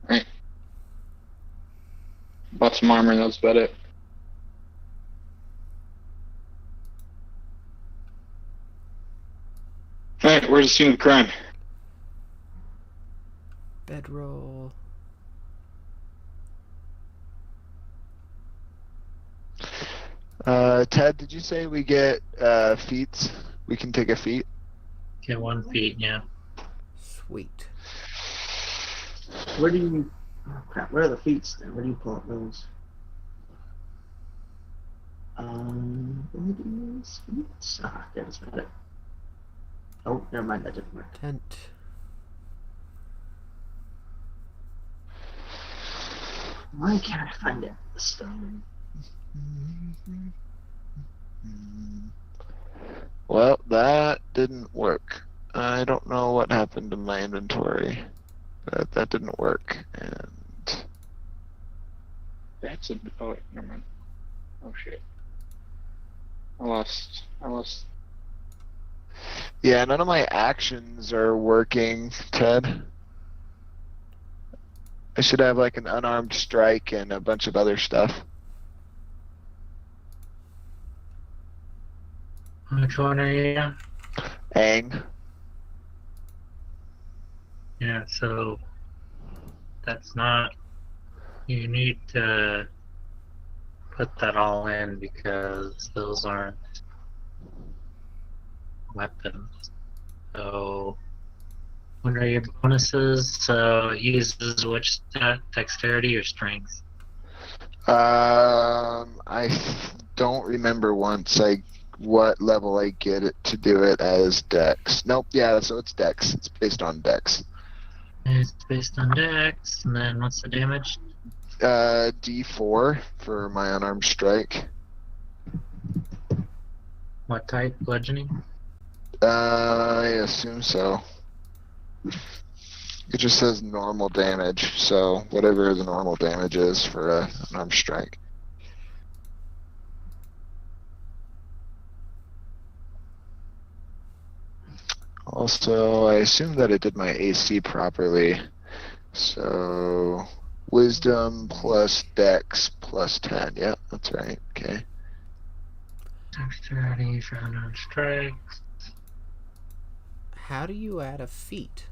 Right. Bought some armor and that's about it. Alright, where's the scene of the crime? Bedroll. Ted, did you say we get feats? We can take a feat? Get 1 feet, yeah. Sweet. Where do you? Oh, crap. Where are the feats then? Where do you pull up those? Abilities, feats. Ah, that's not it. Oh, never mind. That didn't work. Tent. Why can't I find it? The stone. Well, that didn't work. I don't know what happened to my inventory, but that didn't work. And That's a. Oh, wait, never mind. Oh, shit. I lost. yeah, none of my actions are working, Ted. I should have like an unarmed strike and a bunch of other stuff. Which one are you in? Aang. Yeah, so that's not. You need to put that all in because those aren't weapons. So, what are your bonuses? So, it uses which stat? Dexterity or strength? I don't remember what level I get it to do it as Dex. Nope, yeah, so it's Dex. It's based on Dex. It's based on Dex, and then what's the damage? D4 for my Unarmed Strike. What type? Bludgeoning? I assume so. It just says normal damage, so whatever the normal damage is for an Unarmed Strike. Also, I assume that it did my AC properly. So, Wisdom plus Dex plus 10. Yeah, that's right. Okay. Dexterity for Unarmed Strike. How do you add a feat?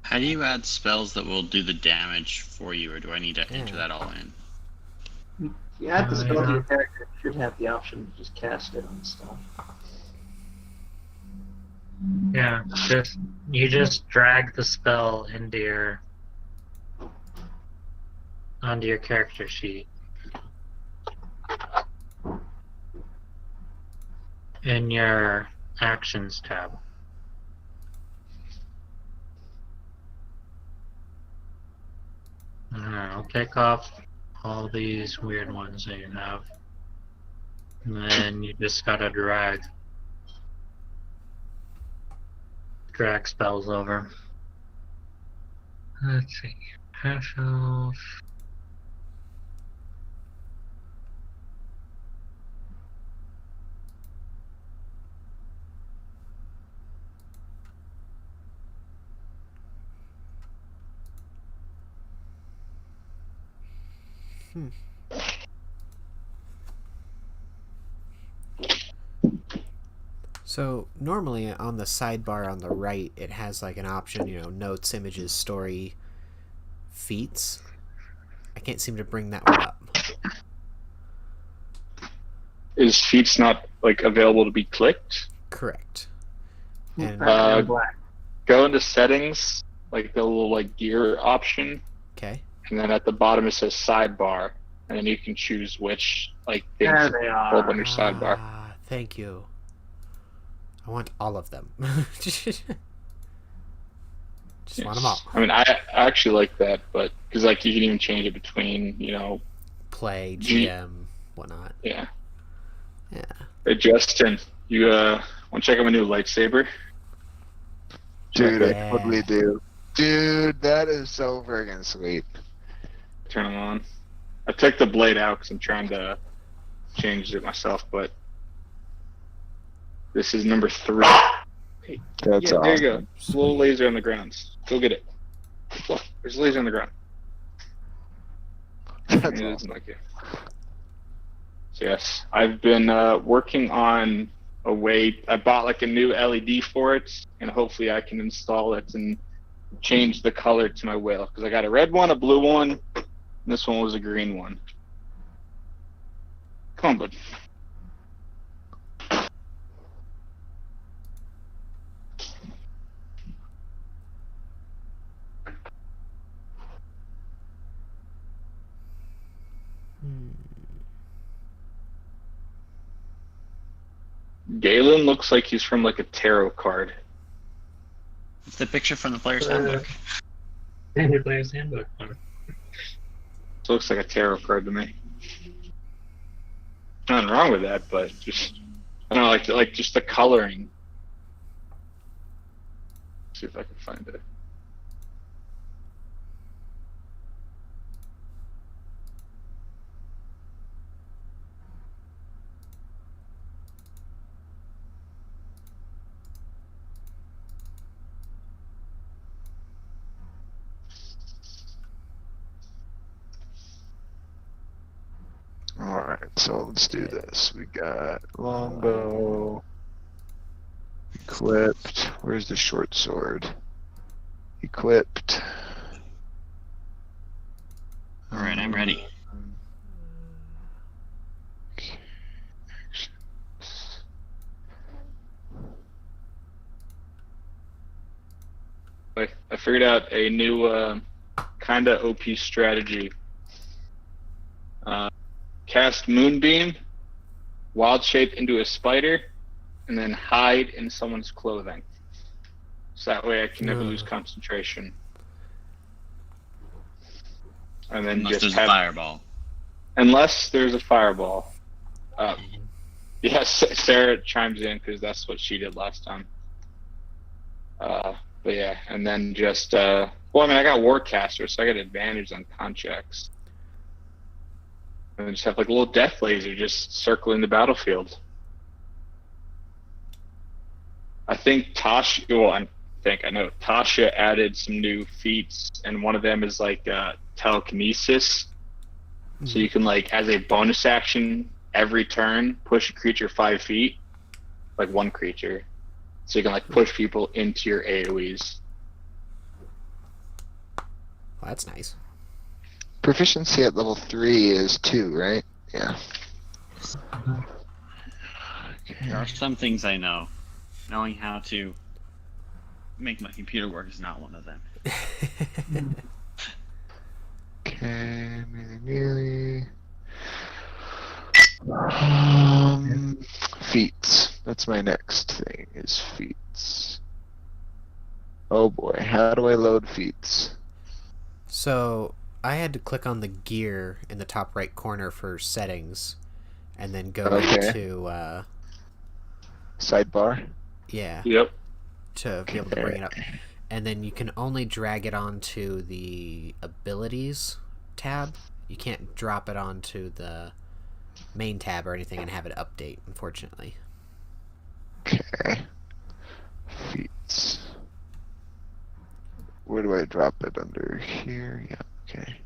How do you add spells that will do the damage for you, or do I need to enter that all in? You add the spell to yeah. your character, it should have the option to just cast it on stuff. Yeah, you just drag the spell onto your character sheet. In your actions tab. I'll take off all these weird ones that you have. And then you just gotta drag spells over. Let's see. Half-elf. So normally on the sidebar on the right, it has like an option, notes, images, story, feats. I can't seem to bring that one up. Is Feats not like available to be clicked? Correct. And Go into settings, like the little like gear option, okay. and then at the bottom it says sidebar, and then you can choose which like things There they hold are. under sidebar. Thank you. I want all of them. Just want them all. I mean, I actually like that, but because like you can even change it between, play, GM, whatnot. Yeah. Yeah. Hey Justin, you want to check out my new lightsaber? Dude, I totally do. Dude, that is so friggin' sweet. Turn them on. I took the blade out because I'm trying to change it myself, but this is number 3. Hey, That's there you awesome. go. Little laser on the ground. Go get it. Look, there's a laser on the ground. That's It awesome. doesn't like it. So yes, I've been working on a way. I bought like a new LED for it, and hopefully I can install it and change the color to my will. Because I got a red one, a blue one, and this one was a green one. Come on, bud. Galen looks like he's from like a tarot card. It's the picture from the player's handbook. Standard player's handbook. It looks like a tarot card to me. Nothing wrong with that, but just I don't know, like just the coloring. See if I can find it. Alright, so let's do this. We got longbow equipped. Where's the short sword? Equipped. Alright, I'm ready. I figured out a new kind of OP strategy. Cast Moonbeam, Wild Shape into a spider, and then hide in someone's clothing. So that way I can never lose concentration. and then Unless just there's have a fireball. unless there's a fireball. Yes, Sarah chimes in because that's what she did last time. But yeah, and then just well, I mean, I got Warcaster, so I got advantage on con checks. And then just have like a little death laser just circling the battlefield. I think Tasha. Well, I know Tasha added some new feats, and one of them is like Telekinesis. So you can, like, as a bonus action every turn, push a creature 5 feet, like one creature. So you can, like, push people into your AoEs. Well, that's nice. Proficiency at level 3 is 2, right? Yeah. There are some things I know. Knowing how to make my computer work is not one of them. Okay, melee. Feats. That's my next thing, is feats. Oh boy, how do I load feats? So, I had to click on the gear in the top right corner for settings, and then go into, sidebar? Yeah. Yep. To be able to bring it up. And then you can only drag it onto the abilities tab. You can't drop it onto the main tab or anything and have it update, unfortunately. Okay. Feats. Where do I drop it? Under here? Yeah, okay.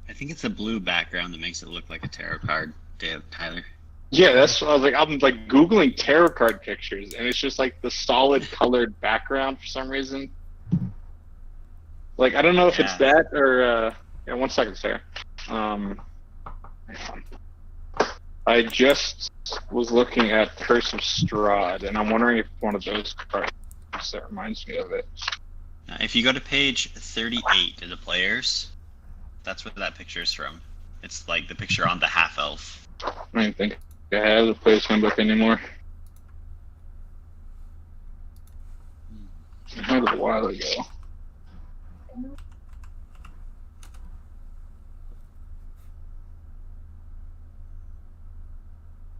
I think it's a blue background that makes it look like a tarot card, Tyler. Yeah, that's what I was like. I'm like Googling tarot card pictures, and it's just like the solid colored background for some reason. Like, I don't know if it's that or yeah, 1 second, Sarah. I just was looking at Curse of Strahd, and I'm wondering if one of those cards that reminds me of it. If you go to page 38 of the players, that's where that picture is from. It's like the picture on the half elf. I don't think I have the player's handbook anymore. I had it a while ago.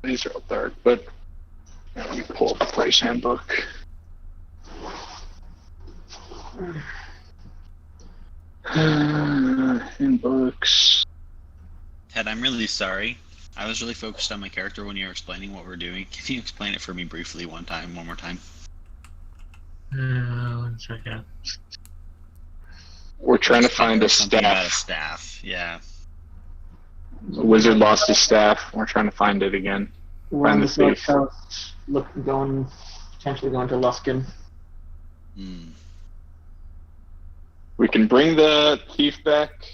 These are all dark, but let me pull up the player's handbook. Handbooks. Ted, I'm really sorry. I was really focused on my character when you were explaining what we're doing. Can you explain it for me briefly one more time? 1 second. We're trying to find a Something about a staff. staff, yeah. The wizard lost his staff. We're trying to find it again. We're on Find the the south thief. coast, potentially going to Luskin. We can bring the thief back,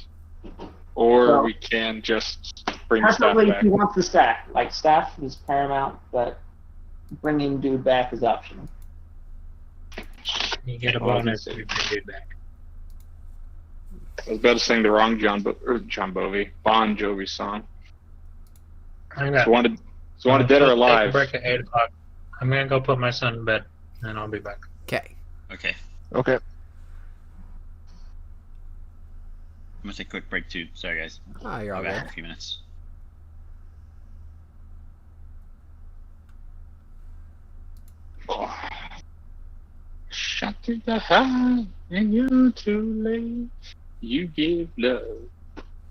or Well, we can just bring the staff Preferably back. if he wants the staff. Like, staff is paramount, but bringing dude back is optional. You get a bonus if you bring it back. I was about to sing the wrong John Bovi, Bon Jovi song. I got So wanted dead or alive. Break at 8 o'clock. I'm gonna go put my son to bed, and I'll be back. Okay. Okay. Okay. I'm gonna take a quick break too. Sorry, guys. Oh, you're I'll all be back good. in a few minutes. Oh. Shot through the high, and you're too late. You give love.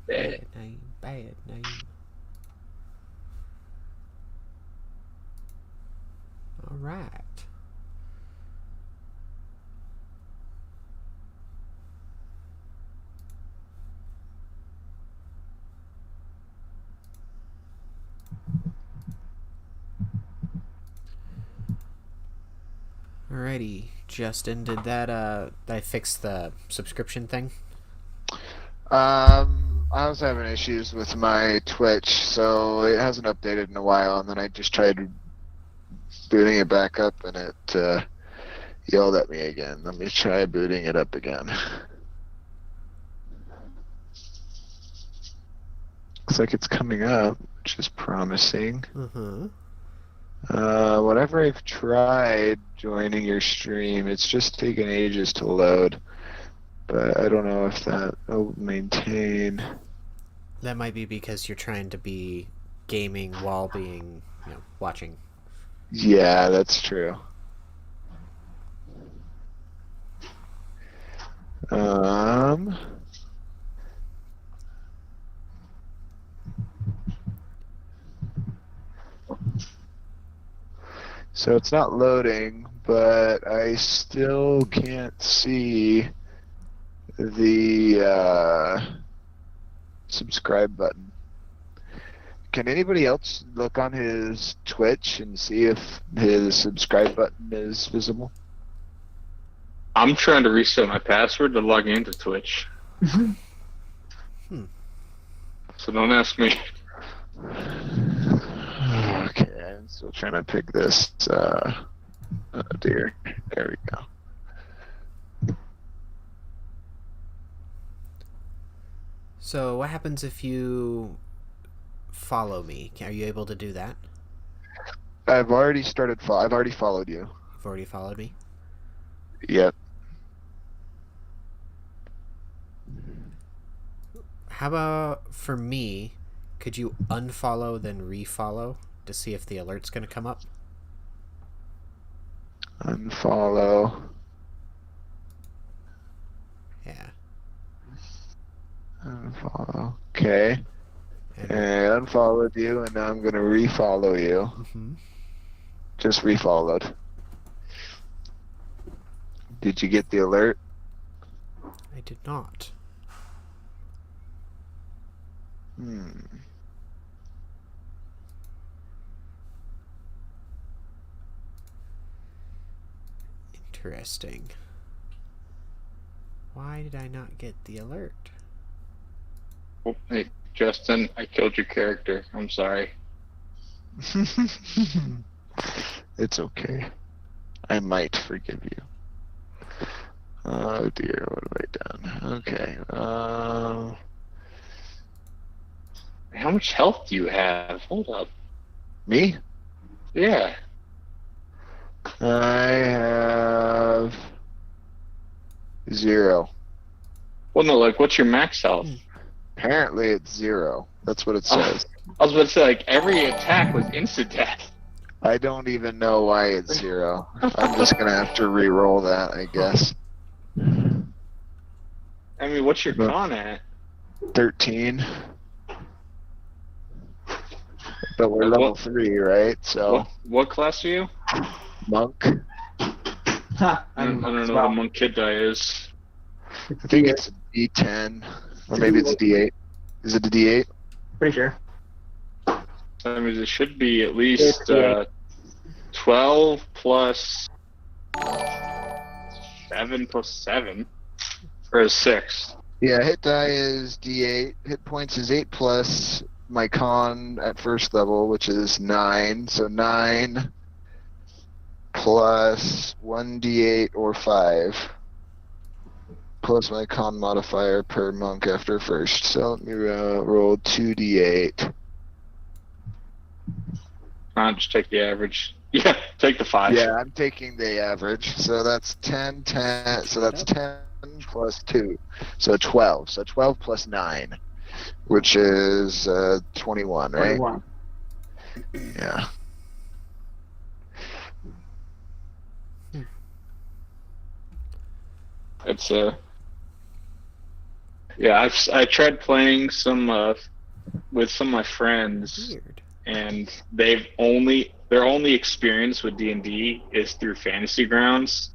Bad name. Bad name. All right. Alrighty, Justin, did I fix the subscription thing? I was having issues with my Twitch, so it hasn't updated in a while, and then I just tried booting it back up, and it yelled at me again. Let me try booting it up again. Looks like it's coming up, which is promising. Mm-hmm. Whenever I've tried joining your stream, it's just taken ages to load. But I don't know if that will maintain. That might be because you're trying to be gaming while being, watching. Yeah, that's true. So it's not loading, but I still can't see the subscribe button. Can anybody else look on his Twitch and see if his subscribe button is visible? I'm trying to reset my password to log into Twitch. So don't ask me. Okay, I'm still trying to pick this. Oh dear. There we go. So what happens if you follow me? Are you able to do that? I've already started. I've already followed you. You've already followed me? Yep. How about for me, could you unfollow then refollow to see if the alert's going to come up? Unfollow. Yeah. Unfollow. Okay. And I unfollowed you, and now I'm going to refollow you. Mm-hmm. Just refollowed. Did you get the alert? I did not. Interesting. Why did I not get the alert? Oh, hey, Justin, I killed your character. I'm sorry. It's okay. I might forgive you. Oh dear, what have I done? Okay. How much health do you have? Hold up. Me? Yeah. I have 0. Well, no, like, what's your max health? Apparently it's 0. That's what it says. I was about to say, like, every attack was instant death. I don't even know why it's 0. I'm just gonna have to re-roll that, I guess. I mean, what's your con at? 13. But we're level 3, right? So. What class are you? Monk. Ha, I don't know what a monk kid die is. I think it's a D10, or maybe it's a D8. Is it a D8? Pretty sure. I mean, it should be at least 12 plus 7 plus 7, or is 6. Yeah, hit die is D8. Hit points is 8 plus my con at first level, which is 9. So 9 plus 1d8 or 5 plus my con modifier per monk after first. So let me roll 2d8. I'll just take the average. Yeah, take the 5. Yeah, I'm taking the average. So that's 10, 10. So that's 10 plus 2. So 12. So 12 plus 9, which is 21, right? 21. Yeah. It's yeah. I tried playing some with some of my friends, Weird. and their only experience with D&D is through Fantasy Grounds.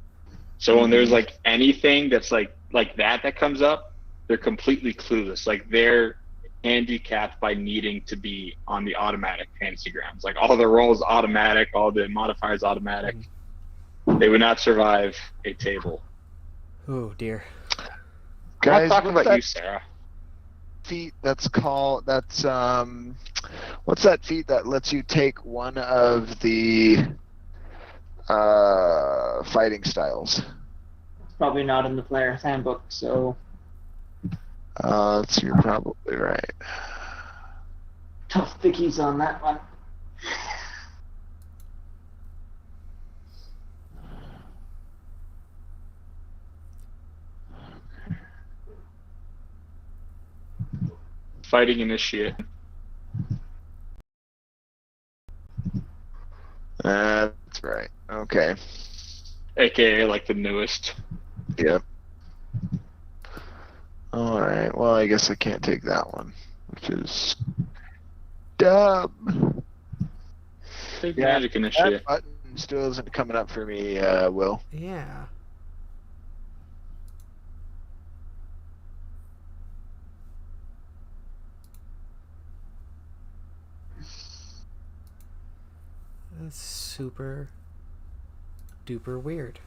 So when there's like anything that's like that comes up, they're completely clueless. Like they're handicapped by needing to be on the automatic Fantasy Grounds. Like all the rolls automatic, all the modifiers automatic. They would not survive a table. Oh dear. Guys, I'm not talking what's about that you, Sarah. feat that's called? That's what's that feat that lets you take one of the fighting styles? It's probably not in the player's handbook, so. You're probably right. tough thickies on that one. Fighting initiate. That's right. Okay. AKA like the newest. Yep. Alright, well, I guess I can't take that one, which is dumb. Take magic initiate. That button still isn't coming up for me, Will. Yeah. That's super duper weird.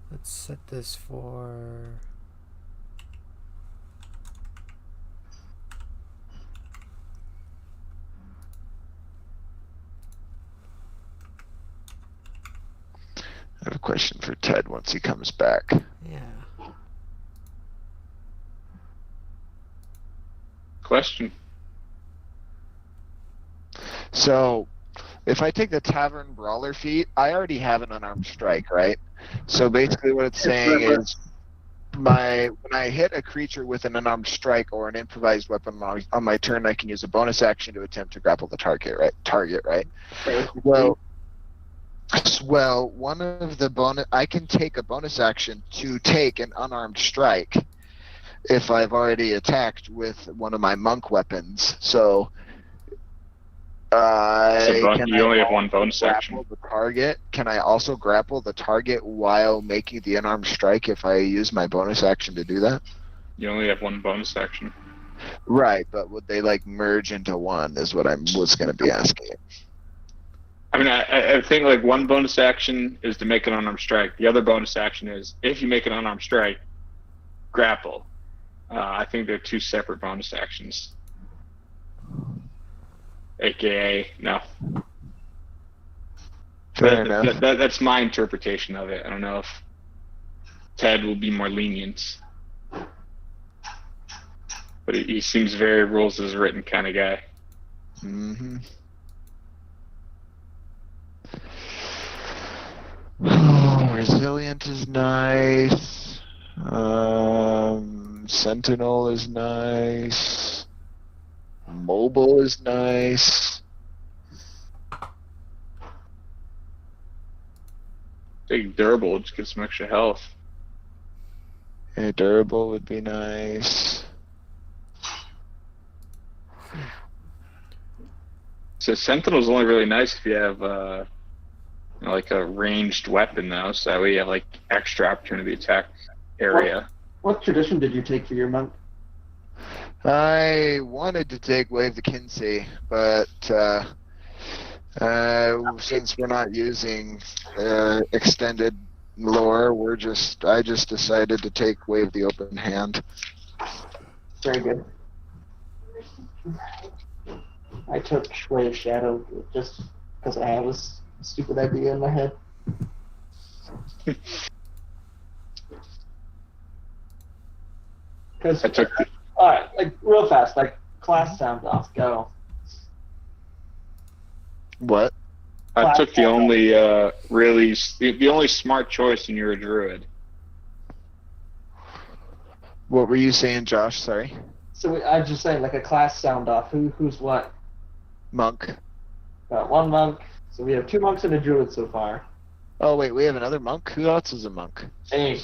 Let's set this for... I have a question for Ted once he comes back. Yeah. Question. So, if I take the Tavern Brawler feat, I already have an Unarmed Strike, right? So basically what it's saying is when I hit a creature with an Unarmed Strike or an improvised weapon on my turn, I can use a bonus action to attempt to grapple the target, right? Well, one of the I can take a bonus action to take an Unarmed Strike if I've already attacked with one of my monk weapons. So you only have one bonus action. The target. Can I also grapple the target while making the Unarmed Strike if I use my bonus action to do that? You only have one bonus action. Right, but would they like merge into one is what I was going to be asking. I mean, I think like one bonus action is to make an unarmed strike. The other bonus action is if you make an unarmed strike, grapple. I think they're two separate bonus actions. AKA, no. Fair enough. That's my interpretation of it. I don't know if Ted will be more lenient. But he seems very rules as written kind of guy. Mm-hmm. Oh, resilient is nice. Sentinel is nice. Mobile is nice. Take durable, just get some extra health. Yeah, durable would be nice. So Sentinel's only really nice if you have like a ranged weapon though, so that way you have like extra opportunity attack area. What tradition did you take for your monk? I wanted to take Wave the Kinsey, but since we're not using extended lore, I just decided to take Wave the Open Hand. Very good. I took Wave Shadow just because I had a stupid idea in my head. Because alright, like real fast, like class sound off, go. What? I took the only the only smart choice, and you're a druid. What were you saying, Josh? Sorry. So I'm just saying, like a class sound off. Who's what? Monk. Got one monk. So we have two monks and a druid so far. Oh wait, we have another monk. Who else is a monk? Hey.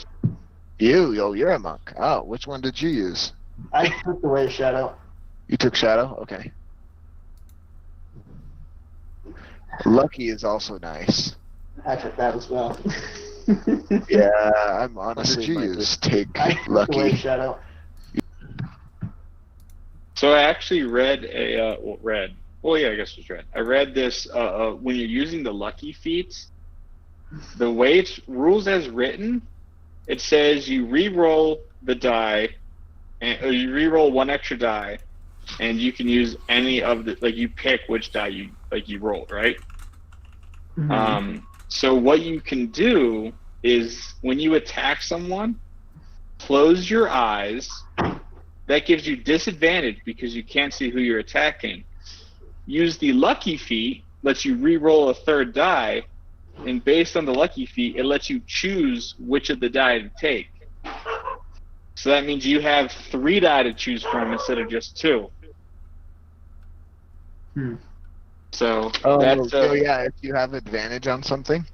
You? Oh, you're a monk. Oh, which one did you use? I took the Wave Shadow. You took Shadow? Okay. Lucky is also nice. I took that as well. Yeah, I'm honestly might just take Lucky. The Wave Shadow. So I actually read I guess it was read. I read this when you're using the Lucky feats, the way it's rules as written, it says you re-roll the die, or you re-roll one extra die and you can use any of the you pick which die you roll, right? Mhm. So what you can do is when you attack someone, close your eyes. That gives you disadvantage because you can't see who you're attacking. Use the lucky feat, lets you re-roll a third die, and based on the lucky feat, it lets you choose which of the die to take. So that means you have 3 die to choose from instead of just 2. So that's yeah, if you have advantage on something.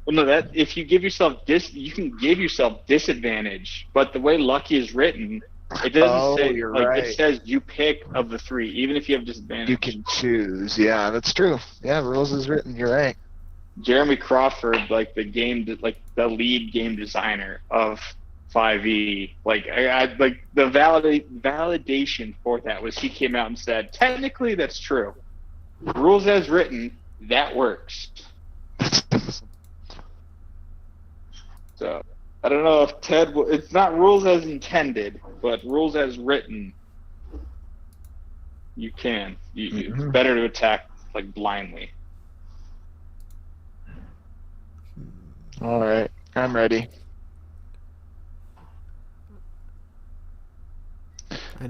well, no, that if you give yourself you can give yourself disadvantage, but the way lucky is written, it doesn't say you're like right. it says you pick of the 3, even if you have disadvantage. You can choose. Yeah, that's true. Yeah, rules is written. You're right. Jeremy Crawford, like the lead game designer of 5e, like the validation for that was he came out and said, technically that's true. Rules as written, that works. So I don't know if it's not rules as intended, but rules as written, you can. It's better to attack like blindly. All right, I'm ready.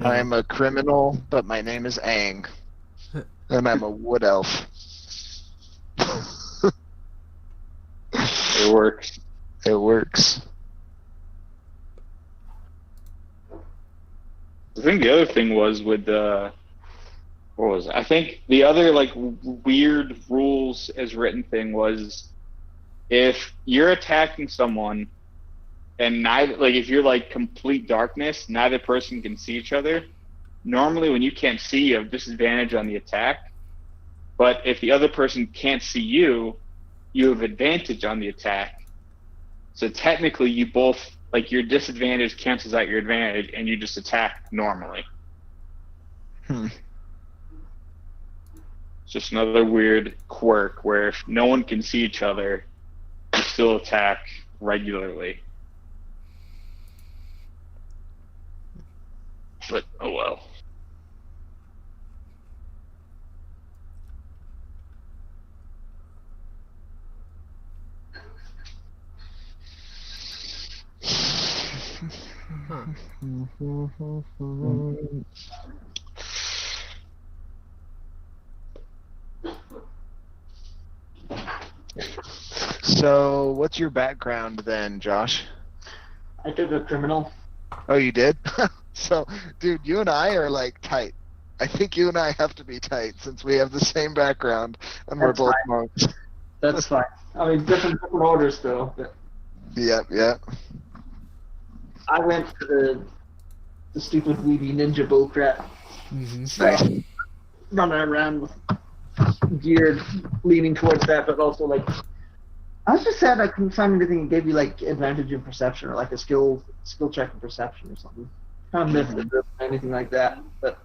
I'm a criminal, but my name is Aang, and I'm a wood elf. It works. It works. I think the other thing was with what was it? I think the other like weird rules as written thing was if you're attacking someone and if you're like complete darkness, neither person can see each other. Normally when you can't see, you have disadvantage on the attack. But if the other person can't see you, you have advantage on the attack. So technically you both like your disadvantage cancels out your advantage and you just attack normally. It's just another weird quirk where if no one can see each other, you still attack regularly. But oh well. So, what's your background then, Josh? I took a criminal. Oh, you did? So, dude, you and I are like tight. I think you and I have to be tight since we have the same background and we're both monks. That's fine. I mean, different orders though. But Yep. I went for the stupid weedy ninja bullcrap. Nice. Running around with geared, leaning towards that, but also like I was just sad I couldn't find anything that gave you like advantage in perception or like a skill check in perception or something. Kind of missed it, or anything like that. But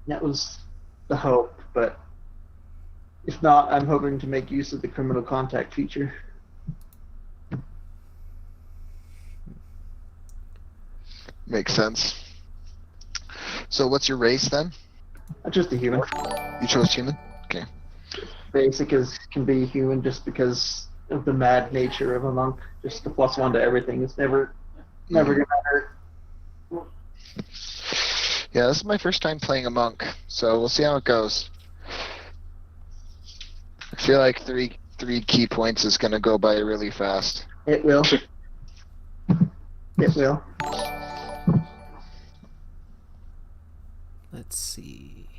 that was the hope. But if not, I'm hoping to make use of the criminal contact feature. Makes sense. So what's your race then? I'm just a human. You chose human? Okay. Basic as can be human just because of the mad nature of a monk. Just the +1 to everything. It's never gonna hurt. Yeah, this is my first time playing a monk, so we'll see how it goes. I feel like three key points is gonna go by really fast. It will. It will. Let's see.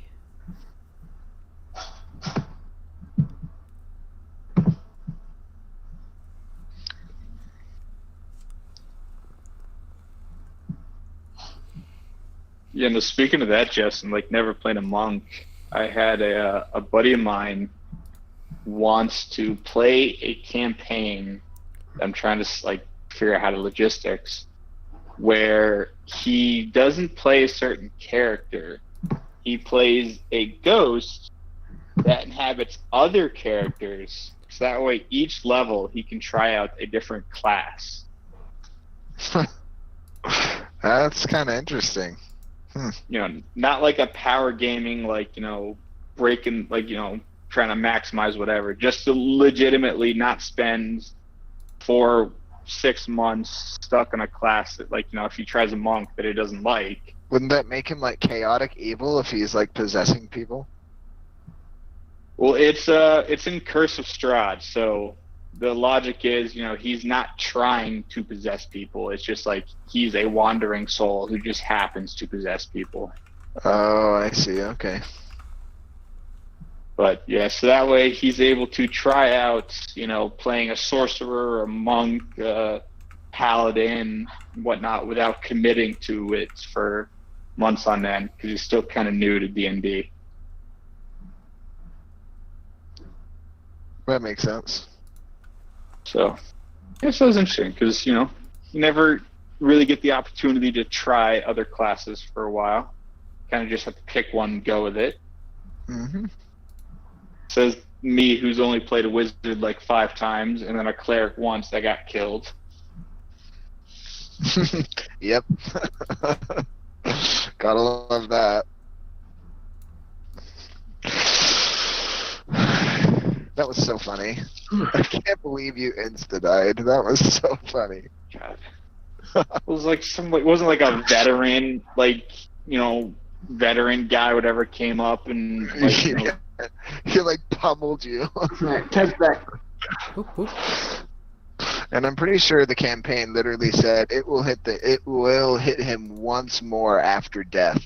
Yeah, no, speaking of that, Justin, like never playing a monk, I had a buddy of mine wants to play a campaign. I'm trying to like figure out how to logistics, where he doesn't play a certain character. He plays a ghost that inhabits other characters. So that way, each level he can try out a different class. That's kind of interesting. You know, not like a power gaming, like, breaking, like, trying to maximize whatever. Just to legitimately not spend 4-6 months stuck in a class that, like, if he tries a monk that he doesn't like. Wouldn't that make him like chaotic evil if he's like possessing people? Well, it's in Curse of Strahd, so the logic is, he's not trying to possess people. It's just like he's a wandering soul who just happens to possess people. Oh, I see. Okay. But yeah, so that way he's able to try out, playing a sorcerer, a monk, paladin, whatnot, without committing to it for months on end, because he's still kind of new to D&D. That makes sense. So, yeah, so it was interesting, because, you never really get the opportunity to try other classes for a while. Kind of just have to pick one and go with it. Mm-hmm. Says me, who's only played a wizard like 5 times, and then a cleric once that got killed. Yep. Gotta love that. That was so funny. I can't believe you insta-died. That was so funny. God. It was like it wasn't like a veteran, veteran guy, whatever, came up and he like pummeled you. Alright, Ted's back. And I'm pretty sure the campaign literally said it will hit him once more after death,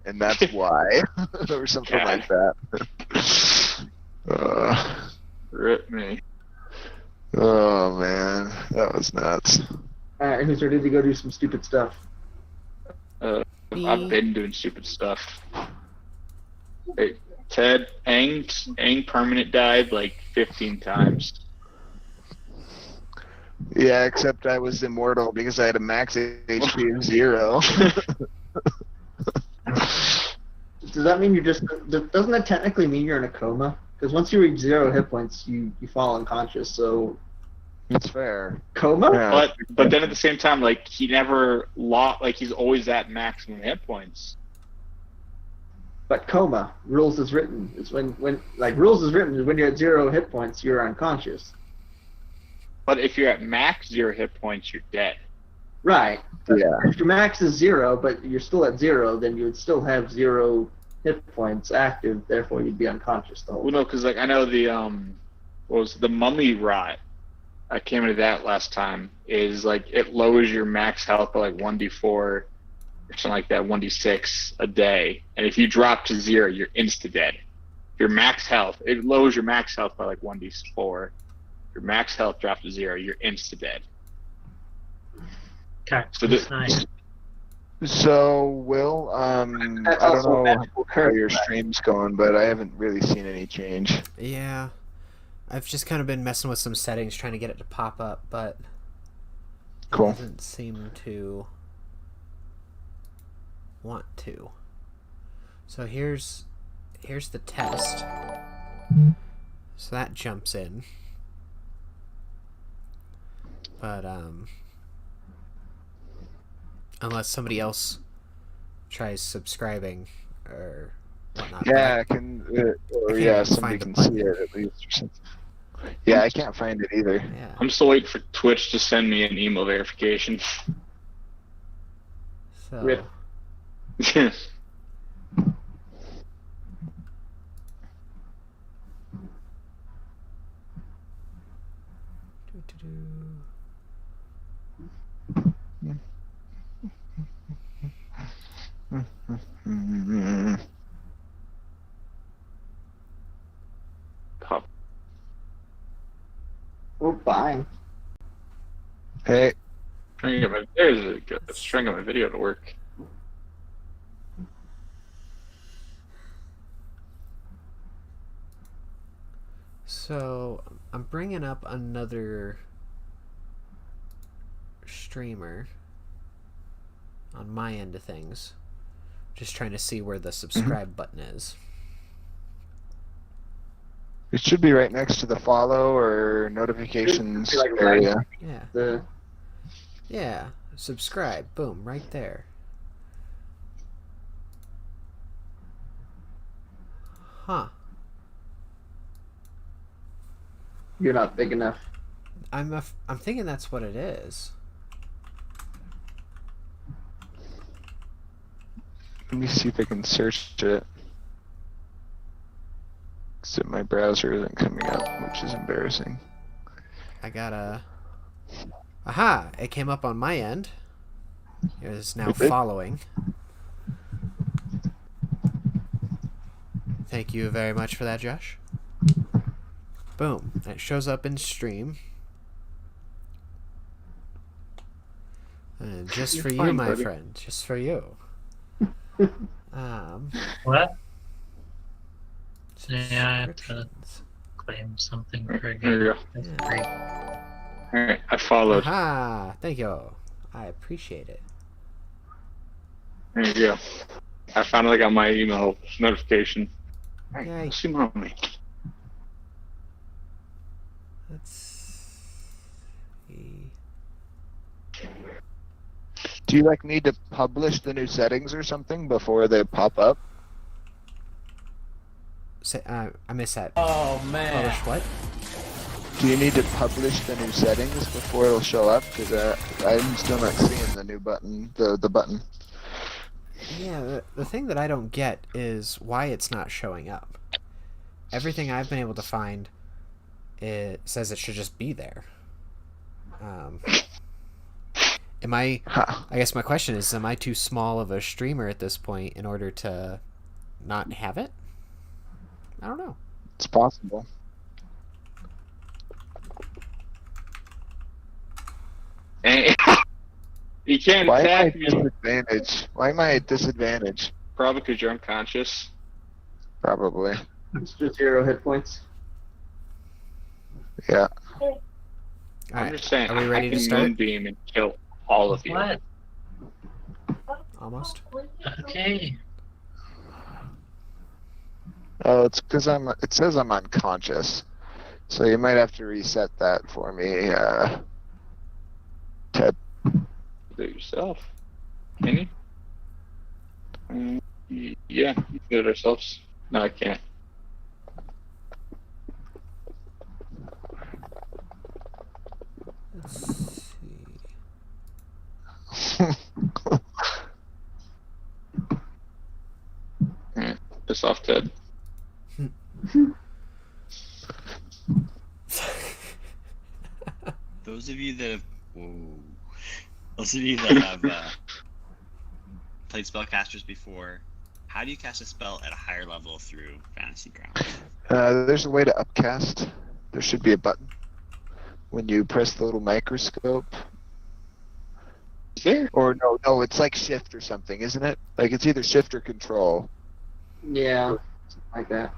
and that's why, or something like that. Rip me. Oh man, that was nuts. Alright, who's ready to go do some stupid stuff? I've been doing stupid stuff. Hey, Ted, Aang permanent died like 15 times. Yeah, except I was immortal because I had a max HP of 0. Does that mean doesn't that technically mean you're in a coma? Because once you reach 0 hit points, you fall unconscious, so... That's fair. Coma? Yeah. But then at the same time, he never lost, he's always at maximum hit points. But coma, rules is written. It's when rules is written is when you're at 0 hit points, you're unconscious. But if you're at max 0 hit points, you're dead. Right. Yeah. If your max is 0, but you're still at 0, then you would still have 0 hit points active. Therefore, you'd be unconscious the whole time. Well, no, because I know the what was the mummy rot. I came into that last time. Is it lowers your max health by 1d4 or something like that, 1d6 a day. And if you drop to 0, you're insta dead. Your max health, it lowers your max health by 1d4. Your max health drops to 0, you're insta dead. Okay, So nice. So, Will, I don't know how your stream's going, but I haven't really seen any change. Yeah. I've just kind of been messing with some settings, trying to get it to pop up, but Cool. it doesn't seem to want to. So here's the test. So that jumps in. But unless somebody else tries subscribing or whatnot. Yeah, can't somebody find can the see button. it at least or something. Yeah, I can't find it either. Yeah. I'm still waiting for Twitch to send me an email verification. So Rip. We're fine. Hey, Trying to get my video to work. So I'm bringing up another streamer on my end of things. Just trying to see where the subscribe button is. it should be right next to the follow or notifications area. Yeah. Yeah. Subscribe. Boom. Right there. Huh. You're not big enough. I'm thinking that's what it is. Let me see if I can search it. Except my browser isn't coming up, which is embarrassing. I got a... Aha! It came up on my end. It is now following. Thank you very much for that, Josh. Boom. And it shows up in stream. And just for you, my friend. Just for you. What? Yeah, I have to claim something for a game. There you go. That's great. Alright, I followed. Aha! Thank you. I appreciate it. There you go. I finally got my email notification. Yay. Alright, see mommy. Let's see. Do you like need to publish the new settings or something before they pop up? I missed that. Oh man. Publish what? Do you need to publish the new settings before it'll show up? Because I'm still not seeing the new button, the button. Yeah, the thing that I don't get is why it's not showing up. Everything I've been able to find, it says it should just be there. I guess my question is, am I too small of a streamer at this point in order to not have it? I don't know. It's possible. You can't Why am I attack at me. disadvantage? Why am I at disadvantage? Probably because you're unconscious. Probably. It's just 0 hit points. Yeah. All I'm right, just saying, are we ready I to can start? moonbeam and kill all of you. What? Almost. Okay. Oh, it's because it says I'm unconscious. So you might have to reset that for me, Ted. Do it yourself. Can you? Yeah, we can do it ourselves. No, I can't. Let's see. Piss off, Ted. Those of you that have, those of you that have played spellcasters before, how do you cast a spell at a higher level through Fantasy Grounds? There's a way to upcast. There should be a button. When you press the little microscope. Is there? Or no, it's like shift or something, isn't it? Like it's either shift or control. Yeah, like that.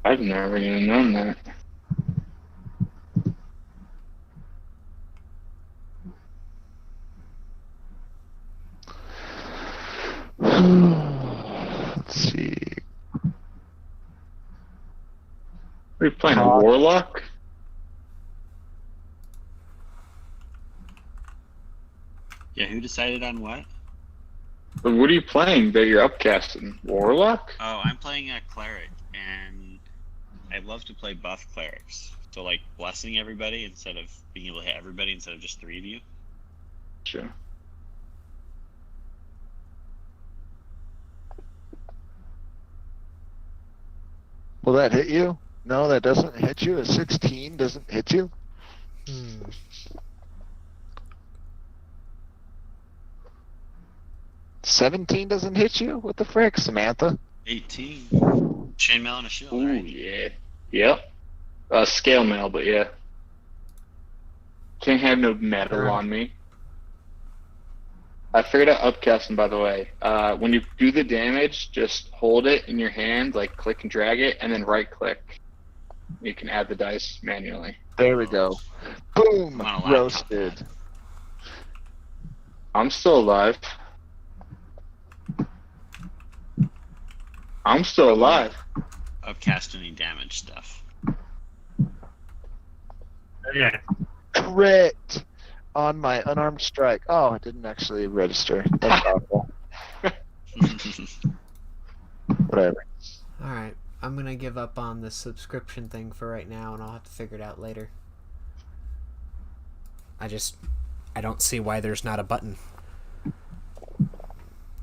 I've never even known that. Let's see. Are you playing a Warlock? Yeah, who decided on what? But what are you playing that you're upcasting? Warlock? Oh, I'm playing a cleric, and I love to play buff clerics. So, like, blessing everybody instead of being able to hit everybody instead of just 3 of you. Sure. Will that hit you? No, that doesn't hit you. A 16 doesn't hit you? 17 doesn't hit you? What the frick, Samantha? 18. Chainmail and a shield, Ooh, right? yeah. Yep. Scale mail, but yeah. Can't have no metal on me. I figured out upcasting, by the way. When you do the damage, just hold it in your hand, like click and drag it, and then right click. You can add the dice manually. There we go. Boom! I'm on a laptop. Roasted. I'm still alive. I'm still alive. Upcast any damage stuff. Yeah. Crit! On my unarmed strike. Oh, it didn't actually register. That's awful. Whatever. Alright, I'm gonna give up on the subscription thing for right now, and I'll have to figure it out later. I don't see why there's not a button.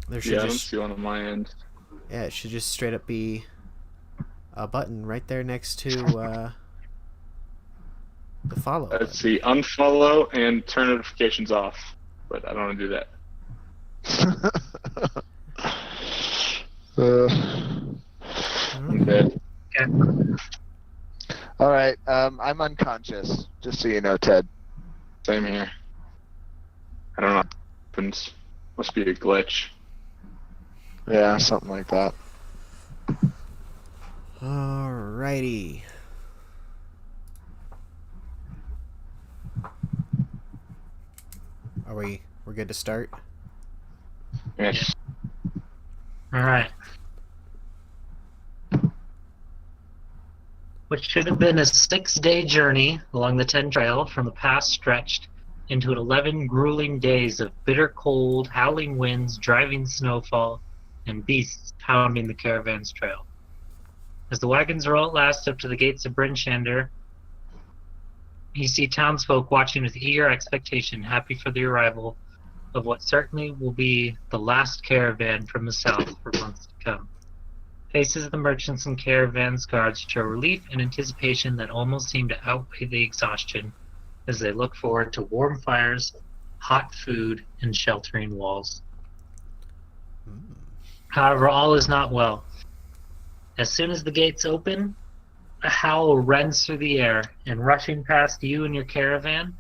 There should I don't see one on my end. Yeah, it should just straight up be a button right there next to the follow. Let's see, unfollow and turn notifications off. But I don't want to do that. I'm dead. Okay. All right, I'm unconscious. Just so you know, Ted. Same here. I don't know what happens. Must be a glitch. Yeah, something like that. Alrighty. We're good to start? Yes. All right. Which should have been a 6-day journey along the Ten Trail from the past stretched into 11 grueling days of bitter cold, howling winds, driving snowfall, and beasts pounding the caravan's trail. As the wagons roll at last up to the gates of Bryn Shander, you see townsfolk watching with eager expectation, happy for the arrival of what certainly will be the last caravan from the south for months to come. Faces of the merchants and caravan's guards show relief and anticipation that almost seem to outweigh the exhaustion as they look forward to warm fires, hot food, and sheltering walls. However, all is not well. As soon as the gates open, a howl rends through the air, and rushing past you and your caravan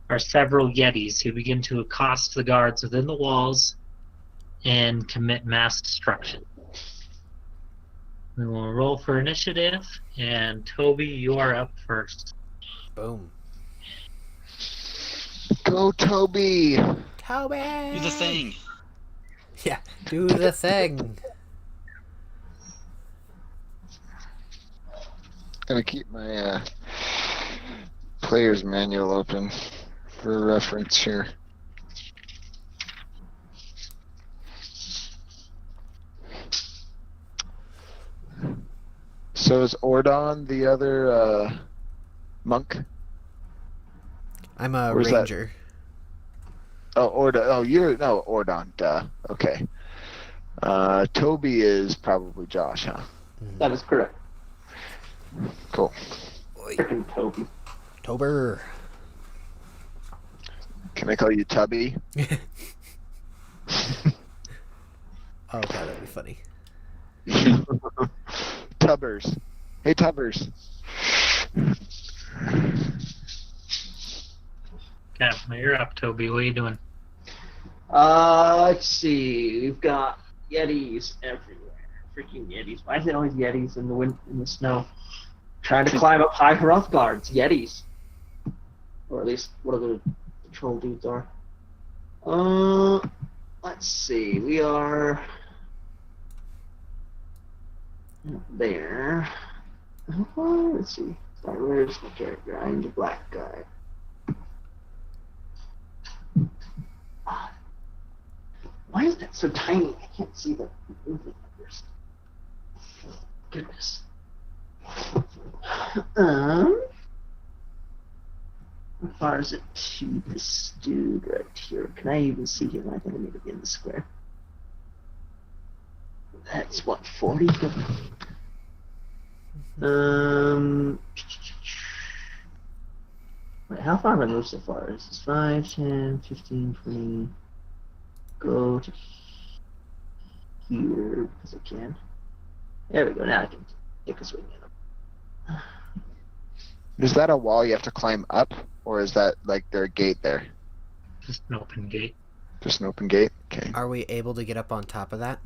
are several Yetis who begin to accost the guards within the walls and commit mass destruction. We will roll for initiative, and Toby, you are up first. Boom. Go, Toby! Toby! Do the thing. Yeah, do the thing. Gonna keep my player's manual open for reference here. So is Ordon the other monk? I'm a Where's that? ranger. Oh, Ordon. Oh, no, Ordon. Duh. Okay. Toby is probably Josh, huh? That is correct. Cool. Freaking Toby. Tober. Can I call you Tubby? Oh, God, that'd be funny. Tubbers. Hey, Tubbers. Okay, well, you're up, Toby. What are you doing? Let's see. We've got Yetis everywhere. Freaking Yetis. Why is it always Yetis in the snow? Trying to climb up high Hrothgards. Yetis. Or at least what the troll dudes are. Let's see. We are there. Let's see. Sorry, where's my character? I'm the black guy. Why is that so tiny? I can't see the movement numbers. Goodness. How far is it to this dude right here? Can I even see him? I think I need to be in the square. That's what, 40? Wait, how far have I moved so far? This is 5, 10, 15, 20. Go to here because I can. There we go. Now I can take a swing at him. Is that a wall you have to climb up, or is that like their gate there? Just an open gate. Just an open gate? Okay. Are we able to get up on top of that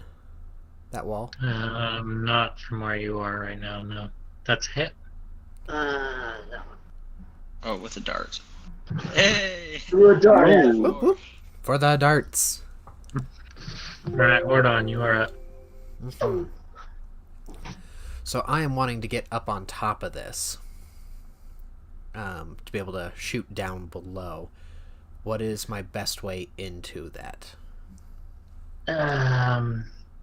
wall? Not from where you are right now, no. That's a hit. No. Oh, with a dart. Hey! Do a dart. Whoop, whoop. For the darts. Alright, Ordon, you are up. So I am wanting to get up on top of this. To be able to shoot down below. What is my best way into that?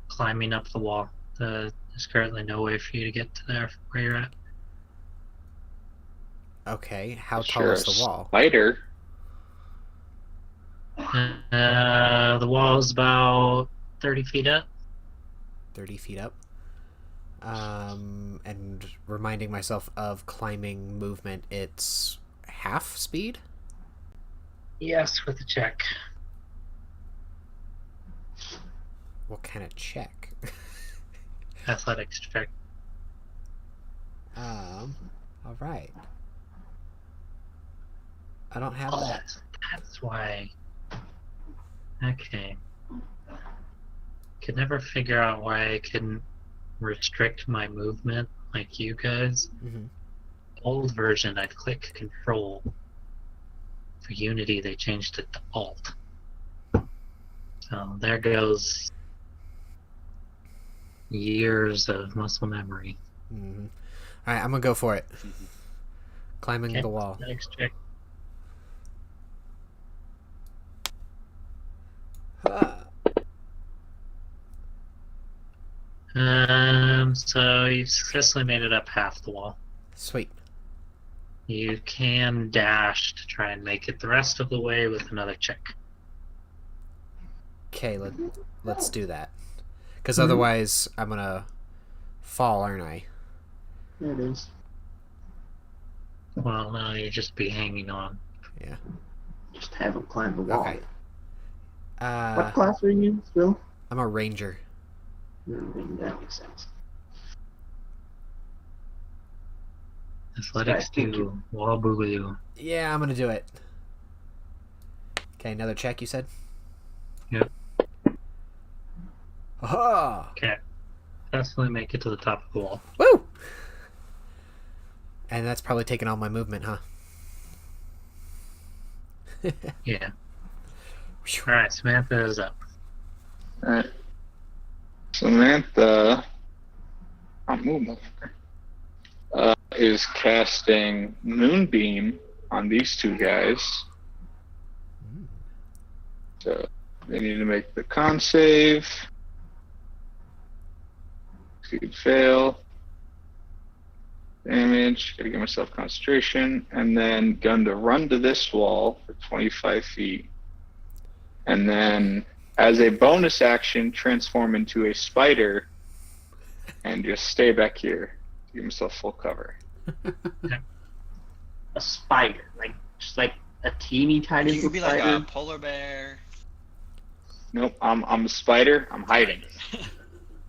Climbing up the wall. There's currently no way for you to get to there from where you're at. Okay, how tall Sure, is the wall? Spider. The wall is about 30 feet up. 30 feet up. And reminding myself of climbing movement, it's half speed? Yes, with a check. What kind of check? Athletics check. Alright. I don't have that. That's why. Okay. Could never figure out why I couldn't restrict my movement like you guys. Mm-hmm. Old version, I'd click Control. For Unity, they changed it to Alt. So there goes years of muscle memory. Mm-hmm. Alright, I'm gonna go for it. Climbing Okay, the wall. athletics check. So you've successfully made it up half the wall. Sweet. You can dash to try and make it the rest of the way with another check. Okay, let's do that. Because otherwise, I'm gonna fall, aren't I? There it is. Well, no, you'd just be hanging on. Yeah. Just have him climb the wall. Okay. What class are you, Phil? I'm a ranger. That makes sense. Athletics do, wall boogaloo. Yeah, I'm gonna do it. Okay, another check, you said? Yep. Oh! Okay. Successfully make it to the top of the wall. Woo! And that's probably taking all my movement, huh? Yeah. Alright, Samantha is up. Alright. Samantha, is casting Moonbeam on these two guys. So they need to make the con save. Succeed, fail. Damage. Gotta give myself concentration. And then going to run to this wall for 25 feet. And then, as a bonus action, transform into a spider and just stay back here. Give myself full cover. A spider, just like a teeny tiny You could be spider. like a polar bear. Nope, I'm a spider. I'm hiding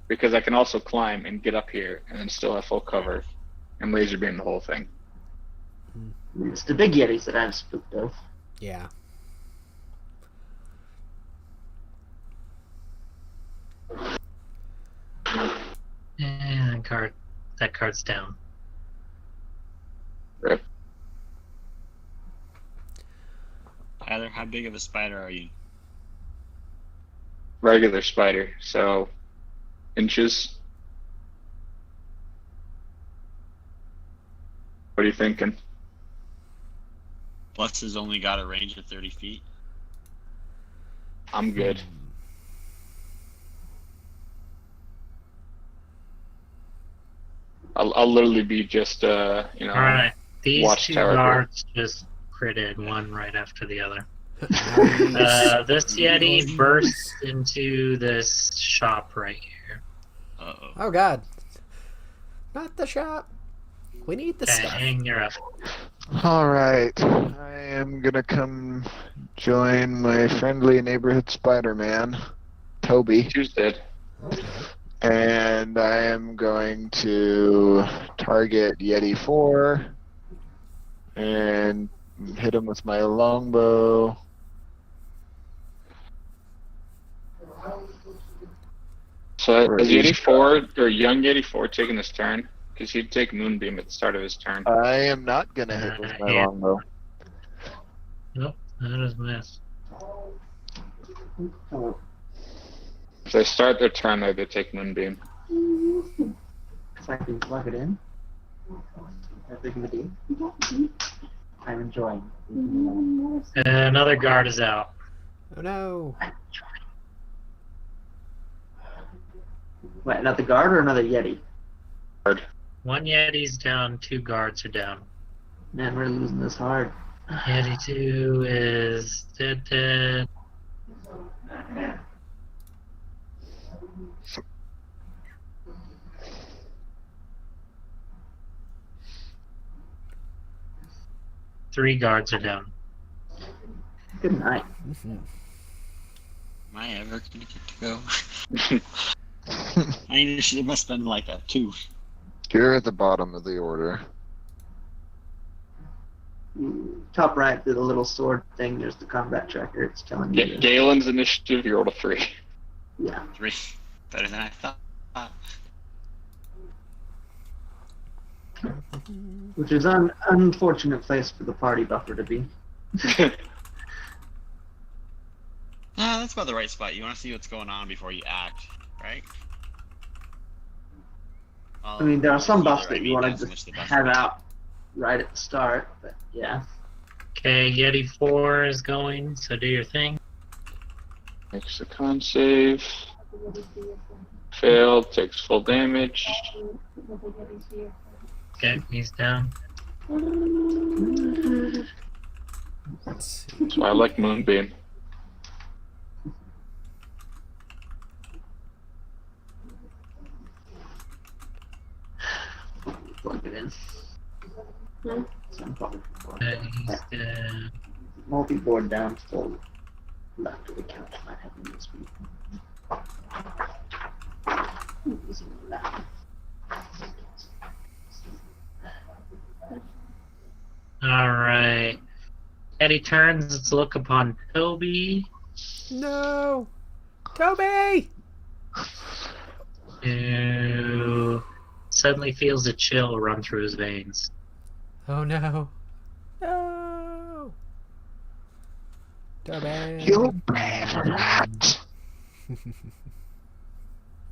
because I can also climb and get up here and then still have full cover and laser beam the whole thing. It's the big yetis that I'm spooked of. Yeah. And that card's down. Rip. Tyler, how big of a spider are you? Regular spider, so inches. What are you thinking? Bless has only got a range of 30 feet. I'm good. I'll literally be just Alright, these two watchtower guards just critted one right after the other. Nice. This Yeti bursts into this shop right here. Uh-oh. Oh god. Not the shop. We need the stuff. Dang, you're up. Alright. I am gonna come join my friendly neighborhood Spider-Man, Toby. Tuesday. And I am going to target Yeti 4 and hit him with my longbow. So is Yeti 4 or young Yeti 4 taking his turn? Because he'd take Moonbeam at the start of his turn. I am not gonna hit with my Yeah. longbow. Nope, that is a miss. If they start their turn, they take Moonbeam. If I can plug it in. That big of a deal. I'm enjoying. Another guard is out. Oh no. Wait, another guard or another Yeti? Guard. One Yeti's down, 2 guards are down. Man, we're losing this hard. Yeti 2 is dead. Three guards are down. Good night. Am I ever gonna get to go? I mean, it must have been like a 2. You're at the bottom of the order. Top right, the little sword thing, there's the combat tracker. It's telling you. Galen's initiative, you rolled a 3. Yeah. 3. Better than I thought. Which is an unfortunate place for the party buffer to be. That's about the right spot. You want to see what's going on before you act, right? I mean, there are some buffs that you want not to so much just the best have way. out right at the start, but yeah. Okay, Yeti 4 is going, so do your thing. Makes a con save. Failed, takes full damage. Okay, he's down. Let's see. That's why I like Moonbeam. Plug it in. So I'm probably Okay, he's dead. multi-board down, still left of the couch. Might have a USB. Alright. Eddie turns its look upon Toby, No! Toby! who suddenly feels a chill run through his veins. Oh no. No! Toby! You brave rat!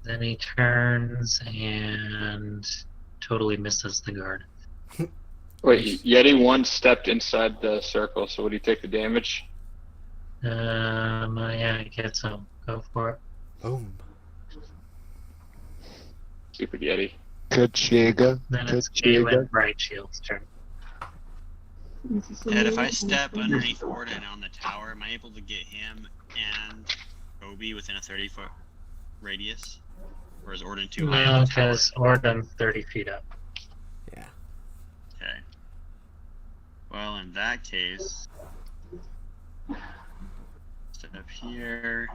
Then he turns and totally misses the guard. Wait, Yeti 1 stepped inside the circle, so would he take the damage? Yeah, I guess so. Go for it. Boom. Stupid Yeti. Kachiga. Then it's Kachiga. Galen Bright Shield's turn. Ed, if I step underneath Orden on the tower, am I able to get him and Toby within a 30-foot radius? Or is Orden too high No, on the tower? because Orden's 30 feet up. Yeah. Okay. Well, in that case, step up here,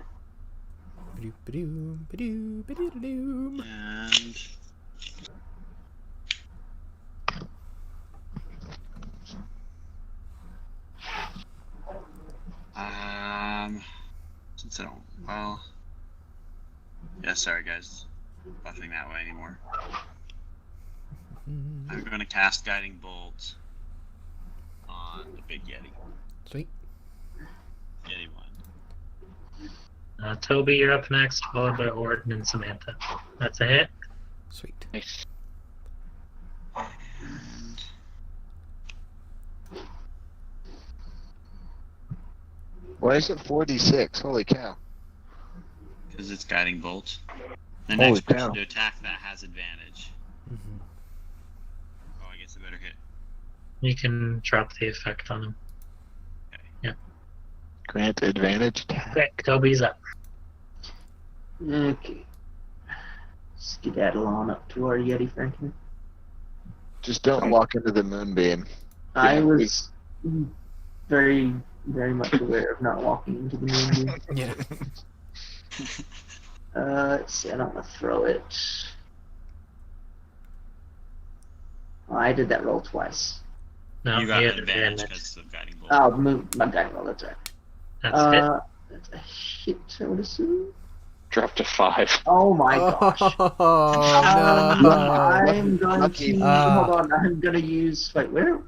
Ba-doom, ba-doom, ba-doom, ba-doom. and since I don't, well, yeah, sorry guys, nothing that way anymore. I'm going to cast Guiding Bolt on the big Yeti. Sweet. Yeti 1. Toby, you're up next, followed by Orden and Samantha. That's a hit. Sweet. Nice. And Why is it 46? Holy cow. because it's Guiding Bolt. The Holy next person cow. to attack that has advantage. Mhm. Oh, I guess I better hit. You can drop the effect on him. Grant advantage attack. Okay, Toby's up. Okay. Skedaddle on up to our Yeti friend here. Just don't walk into the moonbeam. I was very, very much aware of not walking into the moonbeam. Yeah. Let's see, I don't want to throw it. Oh, I did that roll twice. No, You got he an had advantage advantage. because of Guiding Bolt. Oh, my guiding roll, that's right. That's it. That's a hit, I would assume. Dropped to 5. Oh my gosh. Oh no. I'm going Lucky. to hold on. I'm going to use. Wait, where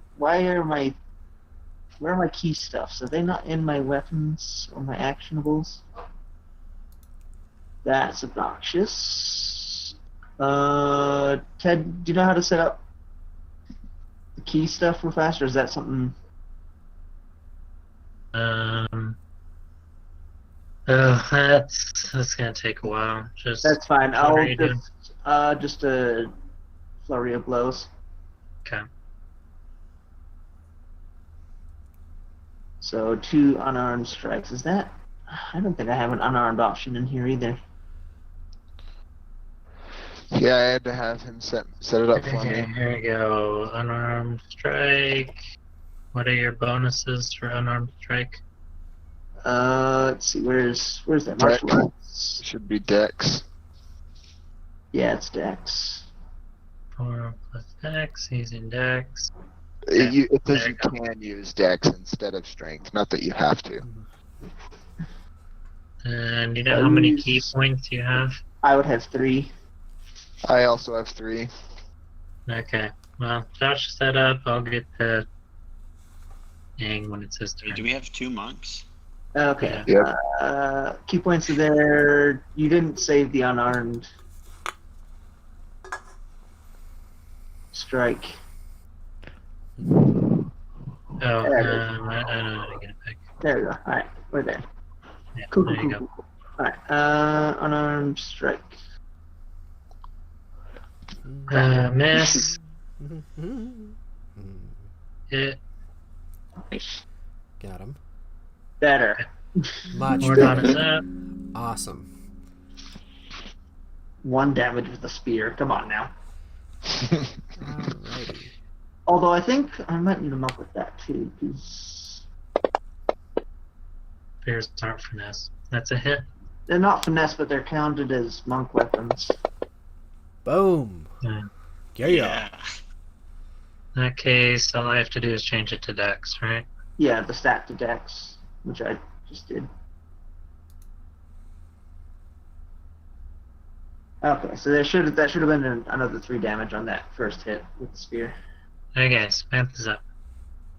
are my key stuffs? Are they not in my weapons or my actionables? That's obnoxious. Ted, do you know how to set up the key stuff real fast, or is that something? Oh, that's gonna take a while. That's fine. what are I'll you doing? just a flurry of blows. Okay. So 2 unarmed strikes. Is that? I don't think I have an unarmed option in here either. Yeah, I had to have him set it up for Okay, me. here we go. Unarmed strike. What are your bonuses for unarmed strike? Let's see. Where's that martial Dex. arts? Should be Dex. Yeah, it's Dex. 4 plus Dex, using Dex. It says There you you go. can use Dex instead of Strength, not that you have to. And you know how many key points you have? I would have 3. I also have 3. Okay. Well, Josh set up. I'll get the Yang when it's his Hey, turn. do we have 2 monks? Okay. Yep. Key points are there. You didn't save the unarmed strike. Oh, There it is. I don't know how to get it back. There we go. All right, we're there. Yeah, Cool, there cool, you cool, go. cool. All right. Unarmed strike. Miss. Hit. Got him. Better. Much Mordon is better. up. Awesome. 1 damage with the spear. Come on now. Alrighty. Although I think I might need a monk with that too, because Spears aren't finesse. That's a hit. they're not finesse, but they're counted as monk weapons. Boom. Yeah. Yeah. In that case, all I have to do is change it to Dex, right? Yeah, the stat to Dex, which I just did. Okay, so that should have been another 3 damage on that first hit with the spear. Okay, Samantha's up.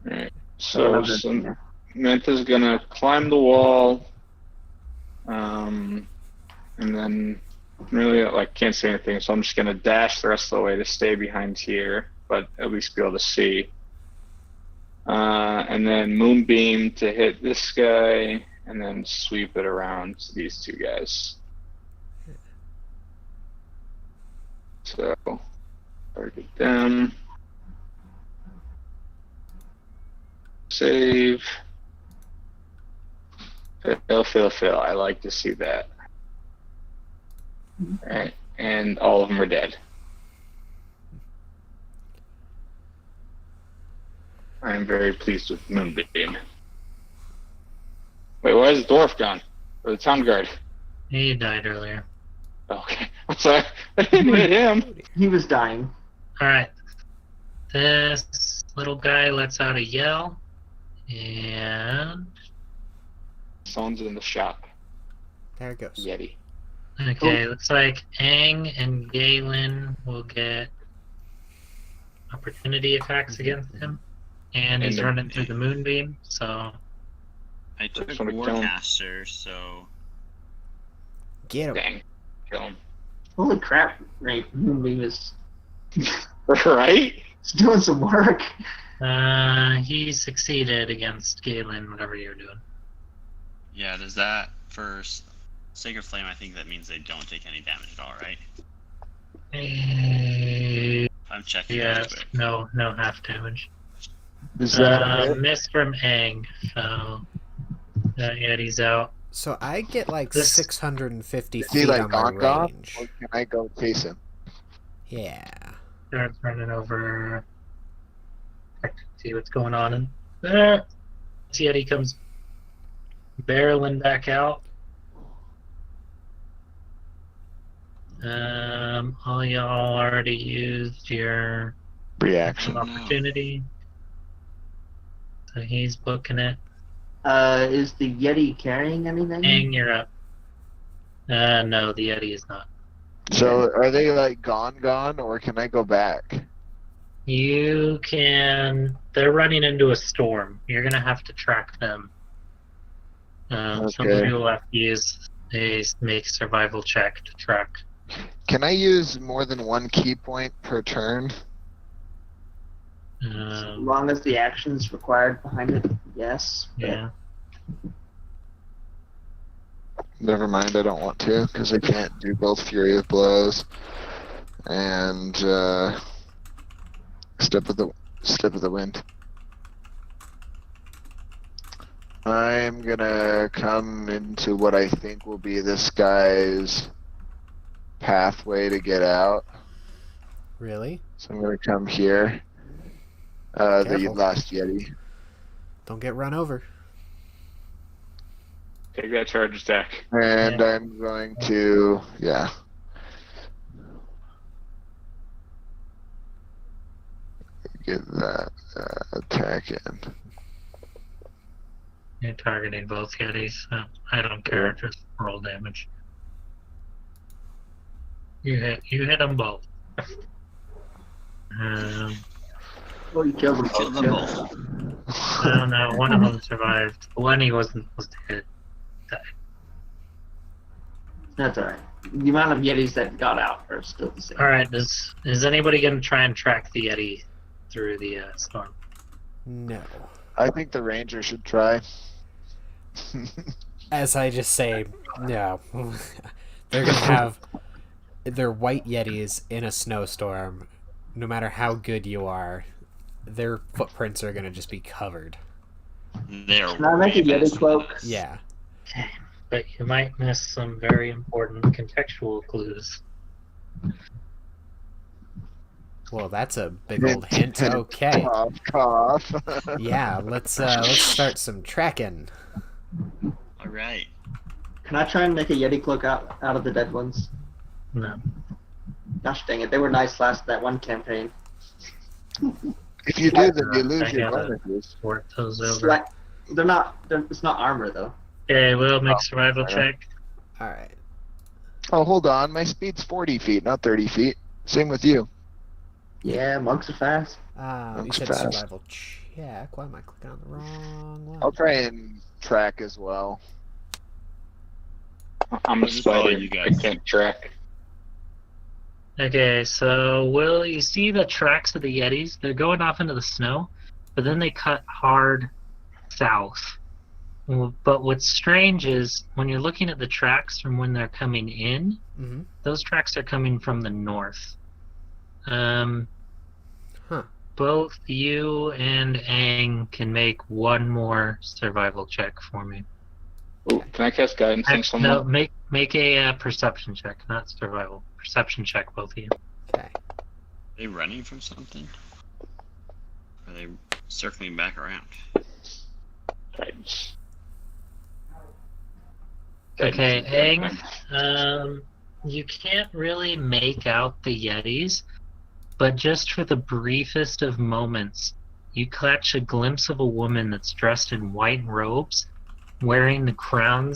Alright. So So yeah. Samantha's gonna climb the wall. And then really can't say anything, so I'm just gonna dash the rest of the way to stay behind here, but at least be able to see. And then moonbeam to hit this guy, and then sweep it around to these 2 guys. So target them. Save. Fail. I like to see that. Alright, and all of them are dead. I'm very pleased with Moonbeam. Wait, why is the dwarf gone? Or the town guard? He died earlier. Okay. I'm sorry. I didn't hit him. He was dying. Alright. This little guy lets out a yell. And... Someone's in the shop. There it goes. Yeti. Okay, looks like Aang and Galen will get opportunity attacks against him. And he's running through the moonbeam, so... I took Just wanna kill him. Warcaster, so Get him. Dang. Kill him. Holy crap! Right, Moonbeam is Right? it's doing some work. He succeeded against Galen, whatever you're doing. yeah, does that for Sacred Flame, I think that means they don't take any damage at all, right? I'm checking real Yes, quick. no half damage. Is that it? Miss from Aang, so Yeti's out. So I get like This- 650 Is he feet like on my gone, range. or can I go chase him? Yeah. Starts running over. Check to see what's going on in there. Yeti comes barreling back out. All y'all already used your Reaction. opportunity. So he's booking it. Is the Yeti carrying anything? Aang, you're up. No, the Yeti is not. So are they like gone, or can I go back? You can. They're running into a storm. You're gonna have to track them. Somebody will have to use make a survival check to track. Can I use more than 1 key point per turn? As long as the action's required behind it, yes. but- Yeah. Never mind, I don't want to, because I can't do both Fury of Blows and Step of the Wind. I'm gonna come into what I think will be this guy's pathway to get out. Really? So I'm gonna come here. The Careful. last Yeti. Don't get run over. Take that charge attack. And Yeah. I'm going to, get that attack in. You're targeting both Yetis. So I don't care. Just roll damage. You hit them both. Oh, you killed them Kill both. them yeah. both. I don't know. One of them survived. One he was dead. That's alright. The amount of Yetis that got out are still the same. All right. Is anybody gonna try and track the Yeti through the storm? No. I think the Ranger should try. As I just say, no. They're gonna have their white Yetis in a snowstorm. No matter how good you are, their footprints are gonna just be covered. They're Can I make a way Yeti faster cloak? than us. Yeah. But you might miss some very important contextual clues. Well, that's a big old hint. Okay. Cough, cough. Yeah, let's start some tracking. All right. Can I try and make a Yeti cloak out of the dead ones? No. Gosh dang it, they were nice that one campaign. If you do, then you I lose your gotta bonuses. Work those It's over. like, it's not armor though. Okay, we'll make survival okay. check. Alright. Oh, hold on. My speed's 40 feet, not 30 feet. Same with you. Yeah, monks are fast. You That's said fast. survival check. Why am I clicking on the wrong one? I'll try and track as well. I'm a I'll just follow spider. you I guys. can't track. Okay, so Will, you see the tracks of the Yetis? They're going off into the snow, but then they cut hard south. But what's strange is when you're looking at the tracks from when they're coming in, Mm-hmm. those tracks are coming from the north. Huh. Both you and Aang can make one more survival check for me. Oh, can I cast guidance on No, someone? make a perception check, not survival. Perception check, both of you. Okay. Are they running from something? Are they circling back around? Guidance. Okay, Guidance. Aang, you can't really make out the Yetis, but just for the briefest of moments, you catch a glimpse of a woman that's dressed in white robes, wearing a crown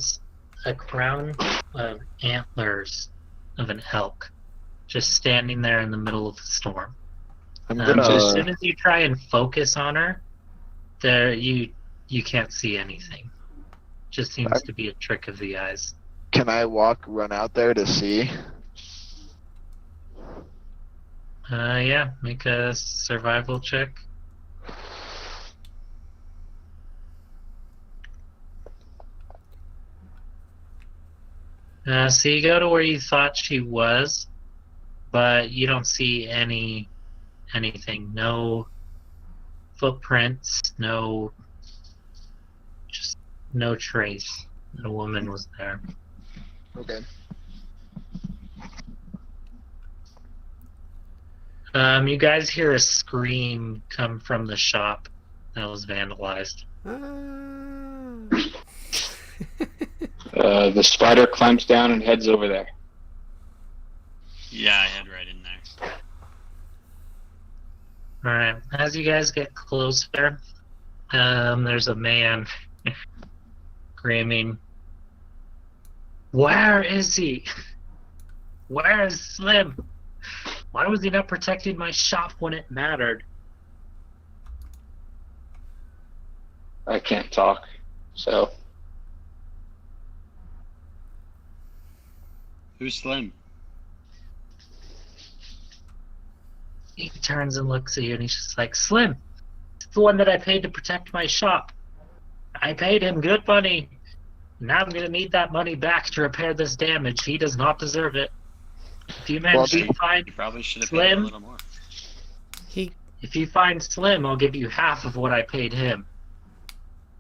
of antlers of an elk, just standing there in the middle of the storm. I'm So as gonna. soon as you try and focus on her, there you can't see anything. Just seems to be a trick of the eyes. Can I run out there to see? Yeah, make a survival check. So you go to where you thought she was, but you don't see anything. No footprints, just no trace that a woman was there. Okay. You guys hear a scream come from the shop that was vandalized. The spider climbs down and heads over there. Yeah, I head right in there. Alright, as you guys get closer, there's a man screaming, "Where is he? Where is Slim? Why was he not protecting my shop when it mattered?" I can't talk, so Who's Slim? He turns and looks at you and he's just like, "Slim, it's the one that I paid to protect my shop. I paid him good money. Now I'm going to need that money back to repair this damage. He does not deserve it. If you manage to find You probably should have paid him a little more. If you find Slim, I'll give you half of what I paid him.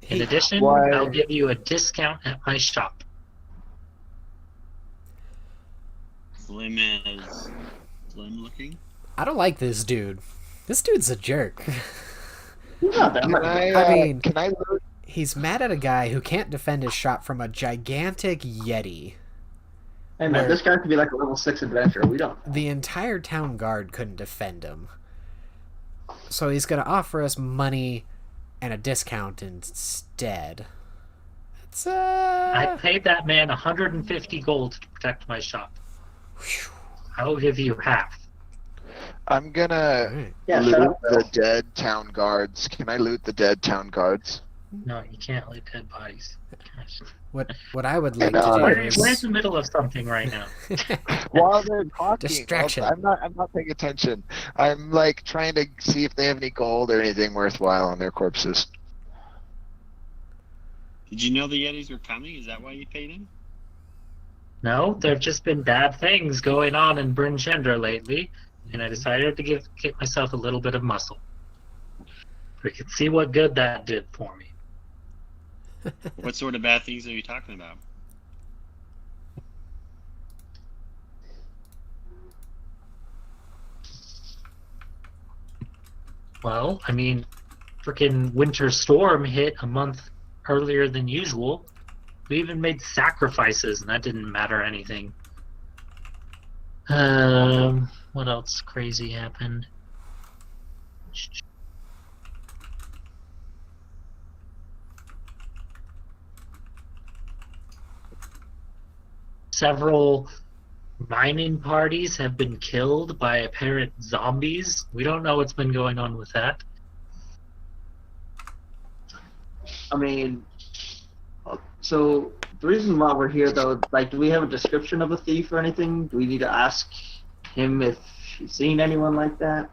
In addition, Why- I'll give you a discount at my shop. Slim is slim looking. I don't like this dude. This dude's a jerk. He's not that Can much. I mean- can I loot? He's mad at a guy who can't defend his shop from a gigantic Yeti. Hey man, this guy could be like a level 6 adventurer. We don't. The entire town guard couldn't defend him. So he's going to offer us money and a discount instead. It's I paid that man 150 gold to protect my shop. I'll give you half. I'm gonna Yeah, shut loot up, the dead town guards. Can I loot the dead town guards? No, you can't loot dead bodies. Gosh. What I would like to do We're in is... the middle of something right now. While they're talking, Distraction. I'm not paying attention. I'm like trying to see if they have any gold or anything worthwhile on their corpses. Did you know the Yetis were coming? Is that why you paid him? No, there have just been bad things going on in Bryn Chandra lately, and I decided to get myself a little bit of muscle. We could see what good that did for me. What sort of bad things are you talking about? Well, I mean, frickin' Winter Storm hit a month earlier than usual. We even made sacrifices, and that didn't matter anything. What else crazy happened? Several mining parties have been killed by apparent zombies. We don't know what's been going on with that. I mean, so the reason why we're here, though, like, do we have a description of a thief or anything? Do we need to ask him if he's seen anyone like that?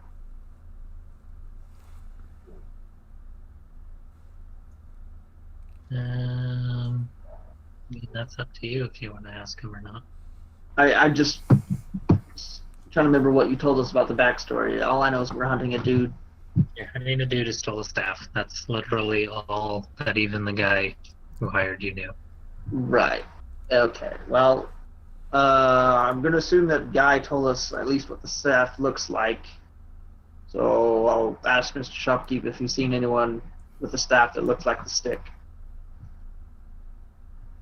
I mean, that's up to you if you want to ask him or not. I'm just trying to remember what you told us about the backstory. All I know is we're hunting a dude. You're hunting a dude who stole a staff. That's literally all that even the guy who hired you knew. Right. Okay. Well, I'm going to assume that guy told us at least what the staff looks like. So I'll ask Mr. Shopkeep if he's seen anyone with a staff that looks like the stick.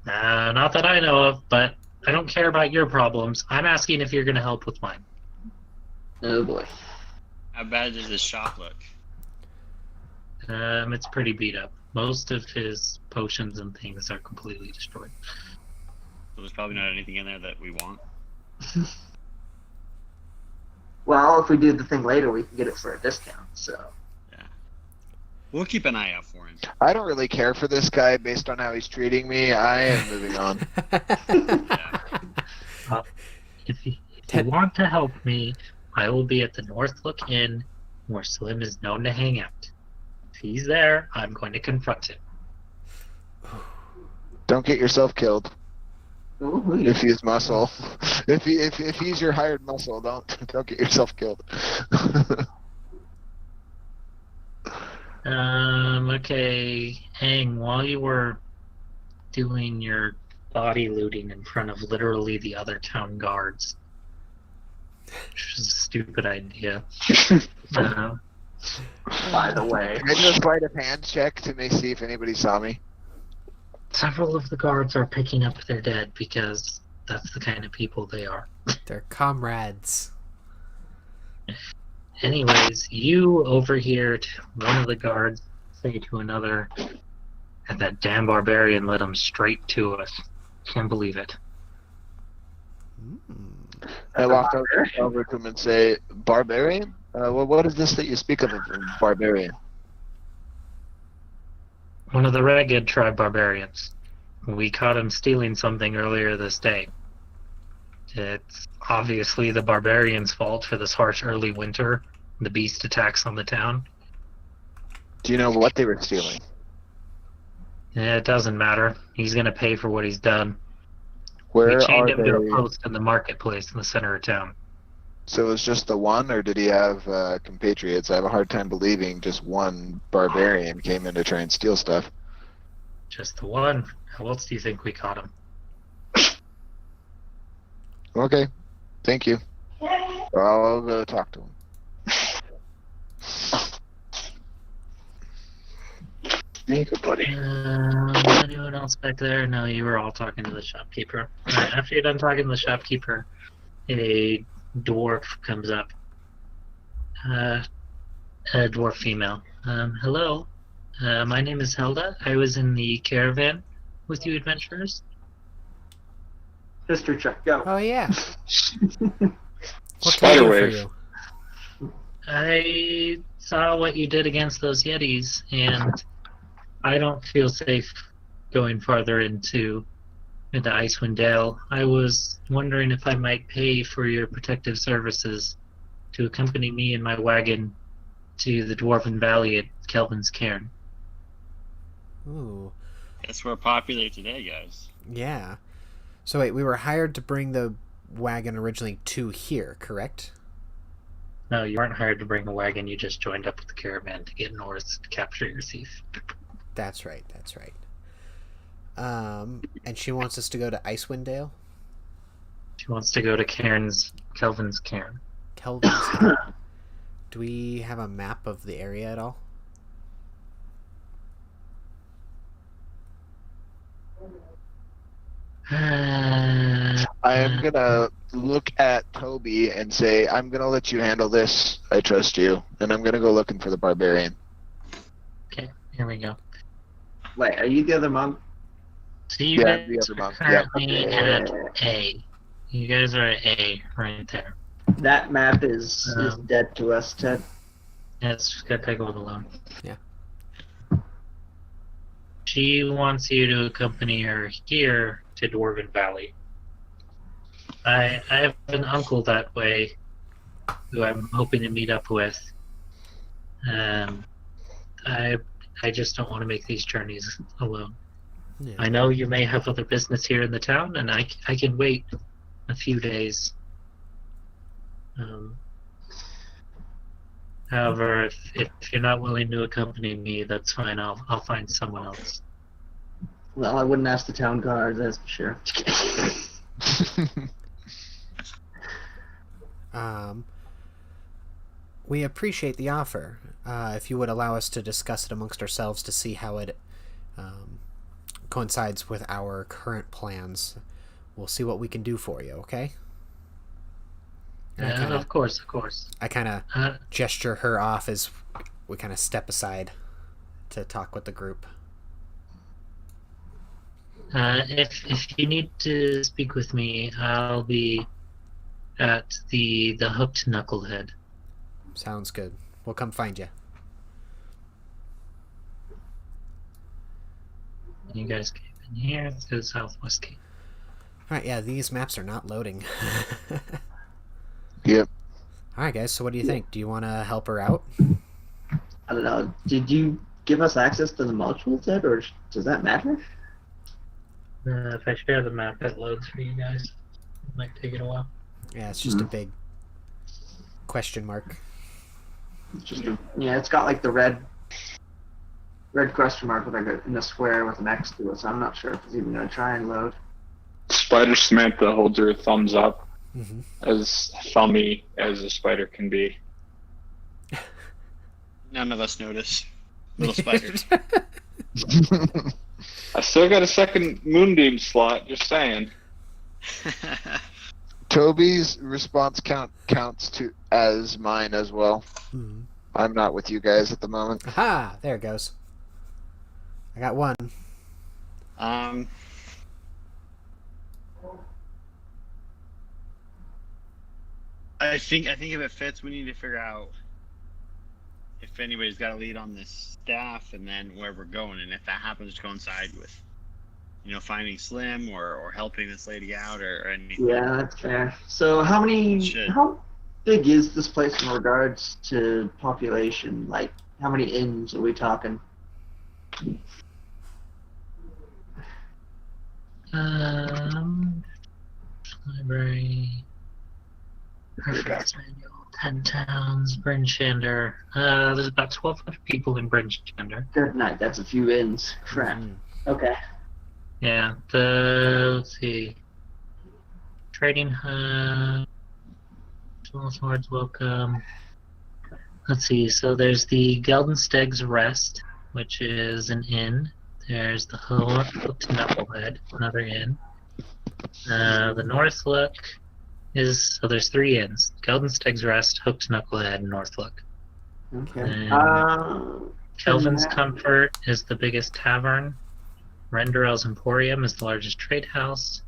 Not that I know of, but I don't care about your problems. I'm asking if you're going to help with mine. Oh boy. How bad does his shop look? It's pretty beat up. Most of his potions and things are completely destroyed. So there's probably not anything in there that we want. Well, if we do the thing later, we can get it for a discount. So. We'll keep an eye out for him. I don't really care for this guy based on how he's treating me. I am moving on. If you want to help me, I will be at the Northlook Inn, where Slim is known to hang out. If he's there, I'm going to confront him. Don't get yourself killed. Ooh, If he's muscle, if he's your hired muscle, don't get yourself killed. Okay, Hang, while you were doing your body looting in front of literally the other town guards, which is a stupid idea. By the way. Can I do a sleight of hand check to see if anybody saw me? Several of the guards are picking up their dead because that's the kind of people they are. They're comrades. Anyways, you overheard one of the guards say to another, "And that damn barbarian led him straight to us. Can't believe it." I walk over to him and say, "Barbarian? Well, what is this that you speak of, barbarian?" One of the Ragged tribe barbarians. We caught him stealing something earlier this day. It's obviously the barbarian's fault for this harsh early winter, the beast attacks on the town. Do you know what they were stealing? Yeah, it doesn't matter. He's going to pay for what he's done. Where We are chained him to a they? post in the marketplace in the center of town. So it was just the one, or did he have compatriots? I have a hard time believing just one barbarian came in to try and steal stuff. Just the one. How else do you think we caught him? Okay, thank you. I'll go talk to him. Thank you, buddy. Anyone else back there? No, you were all talking to the shopkeeper. Alright, after you're done talking to the shopkeeper, a dwarf comes up. A dwarf female. Hello. My name is Helda. I was in the caravan with you adventurers. History check, go. Oh yeah. What can I do for Spiderwave. you? I saw what you did against those Yetis, and I don't feel safe going farther into Icewind Dale. I was wondering if I might pay for your protective services to accompany me and my wagon to the Dwarven Valley at Kelvin's Cairn. Ooh. Guess we're popular today, guys. Yeah. So wait, we were hired to bring the wagon originally to here, correct? No, you weren't hired to bring the wagon. You just joined up with the caravan to get north to capture your thief. That's right, that's right. And she wants us to go to Icewind Dale? She wants to go to Kelvin's Cairn. Kelvin's Cairn. Do we have a map of the area at all? I am gonna look at Toby and say, I'm gonna let you handle this. I trust you. And I'm gonna go looking for the barbarian. Okay, here we go. Wait, are you the other monk? So you Yeah, guys the other are monk, yeah. currently at A. You guys are at A right there. That map is dead to us, Ted. Yeah, it's got to take a little long. Yeah. She wants you to accompany her here to Dwarven Valley. I have an uncle that way who I'm hoping to meet up with. I just don't want to make these journeys alone. Yeah. I know you may have other business here in the town, and I can wait a few days. However, if you're not willing to accompany me, that's fine. I'll find someone else. Well, I wouldn't ask the town guard, that's for sure. We appreciate the offer. If you would allow us to discuss it amongst ourselves to see how it coincides with our current plans, we'll see what we can do for you, okay? Of course. I kind of gesture her off as we kind of step aside to talk with the group. If you need to speak with me, I'll be at the Hooked Knucklehead. Sounds good. We'll come find you. You guys came in here to the Southwest Gate. Alright, yeah, these maps are not loading. Yep. Alright, guys, so what do you think? Do you want to help her out? I don't know. Did you give us access to the modules yet, or does that matter? If I share the map, it loads for you guys. It might take it a while. Yeah, it's just a big question mark. Yeah, it's got like the red question mark with like in a square with an X to it, so I'm not sure if it's even going to try and load. Spider Samantha holds her thumbs up, Mm-hmm. as thummy as a spider can be. None of us notice. Little spiders. I still got a second Moonbeam slot, just saying. Toby's response counts as mine as well. Mm-hmm. I'm not with you guys at the moment. Aha! There it goes. I got one. I think if it fits, we need to figure out if anybody's got a lead on this staff, and then where we're going, and if that happens to coincide with, finding Slim or helping this lady out or anything. Yeah, that's fair. So how big is this place in regards to population? Like, how many inns are we talking? Library. Reference manual. 10 towns. Brinchander. There's about 1,200 people in Brinchander. Good night. That's a few inns. Crap. Okay. Yeah. Let's see. Trading hub. Small swords welcome. Let's see. So there's the Geldensteg's Rest, which is an inn. There's the Hooked Knucklehead, another inn. The Northlook is, so there's 3 inns. Geldensteg's Rest, Hooked Knucklehead, and Northlook. Okay. Kelvin's Comfort is the biggest tavern. Renderel's Emporium is the largest trade house.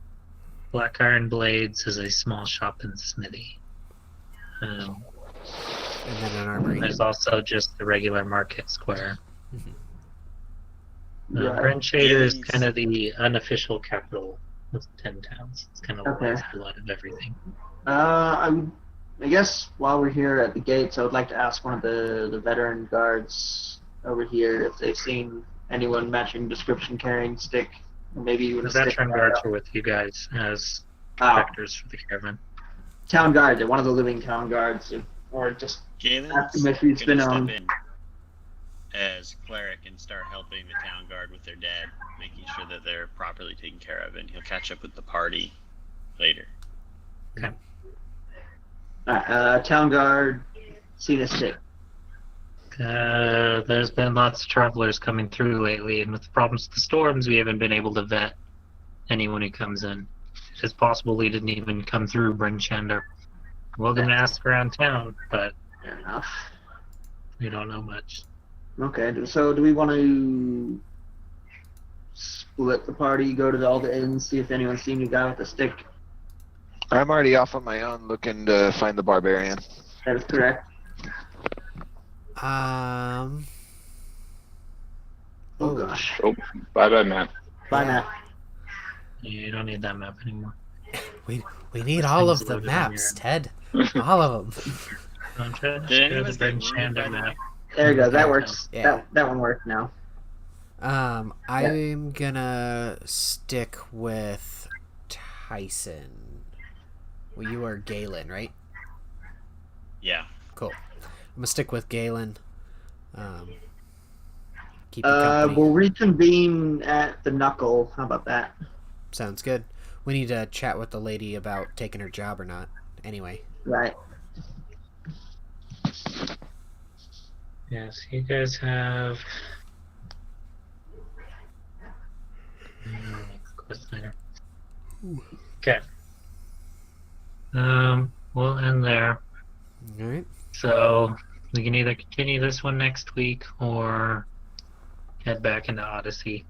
Black Iron Blades is a small shop and smithy. And then an armory. There's also just the regular market square. Right. Brinchander is kind of the unofficial capital of 10 towns. It's kind of Okay. like a lot of everything. I guess while we're here at the gates, I would like to ask one of the veteran guards over here if they've seen anyone matching description carrying stick, or maybe even The a stick. veteran guards are with you guys as Oh, protectors for the caravan. town guard. They're one of the living town guards, or just Galen's ask him if he's been gonna on. step in as cleric and start helping the town guard with their dead, making sure that they're properly taken care of, and he'll catch up with the party later. Town guard, seen a stick. There's been lots of travelers coming through lately, and with the problems with the storms, we haven't been able to vet anyone who comes in. It's possible he didn't even come through Brinchander. We're going to ask around town, but Fair enough. we don't know much. Okay, so do we want to split the party, go to all the inns, see if anyone's seen a guy with a stick? I'm already off on my own looking to find the barbarian. That is correct. Oh gosh. Oh, bye, Matt. Bye, Matt. You don't need that map anymore. We need all of the maps, Ted. All of them. I'm trying to Did share the anyone say Brinchander Ruby? map. There you go. That works. Yeah. That one worked now. I'm gonna stick with Tyson. Well, you are Galen, right? Yeah. Cool. I'm gonna stick with Galen. Keep you company. We'll reconvene at the Knuckle. How about that? Sounds good. We need to chat with the lady about taking her job or not. Anyway. Right. Yes, you guys have. Okay. We'll end there. All right. So we can either continue this one next week or head back into Odyssey.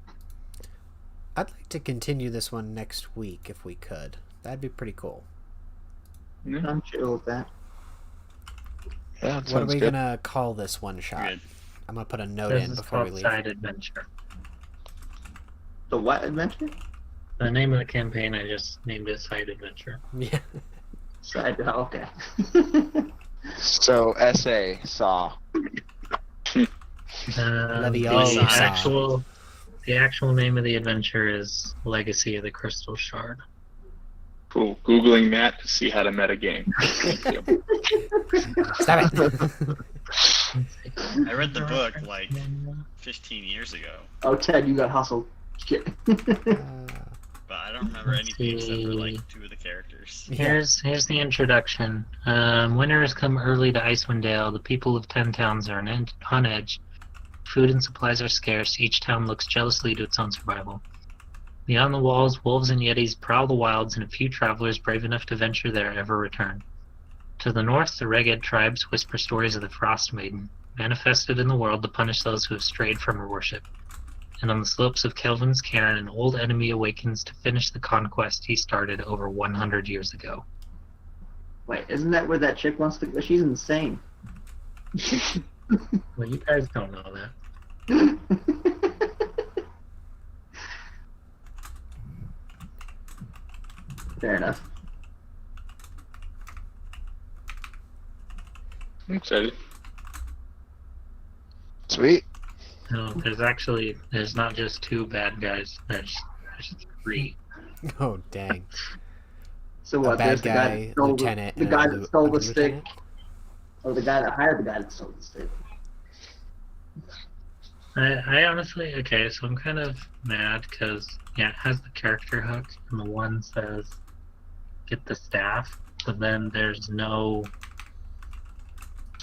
I'd like to continue this one next week if we could. That'd be pretty cool. I'm chill with that. Yeah, that What are sounds we good. gonna call this one shot? Good. I'm gonna put a note This in is before we called leave. Side Adventure. The what adventure? The name of the campaign, I just named it Side Adventure. Yeah. Side. Oh, okay. So, SA, Saw. Leviosa. The actual name of the adventure is Legacy of the Crystal Shard. Cool. Googling Matt to see how to metagame. Thank you. Stop it. I read the book like 15 years ago, Oh, Ted, you got hustled. Shit. but I don't remember Let's anything except for see. like 2 of the characters. Here's the introduction. Winter has come early to Icewind Dale. The people of 10 towns are on edge. Food and supplies are scarce. Each town looks jealously to its own survival. Beyond the walls, wolves and yetis prowl the wilds, and a few travelers brave enough to venture there ever return. To the north, the Reged tribes whisper stories of the Frost Maiden, manifested in the world to punish those who have strayed from her worship. And on the slopes of Kelvin's Cairn, an old enemy awakens to finish the conquest he started over 100 years ago. Wait, isn't that where that chick wants to go? She's insane. Well, you guys don't know that. Fair enough. I'm excited. Sweet. No, there's not just 2 bad guys. There's 3. Oh dang! So A what? bad There's the guy guy, that stole lieutenant, the and guy a that stole the a stick, lieutenant? or the guy that hired the guy that stole the stick. I honestly, okay, so I'm kind of mad because, yeah, it has the character hook, and the one says, get the staff, but then there's no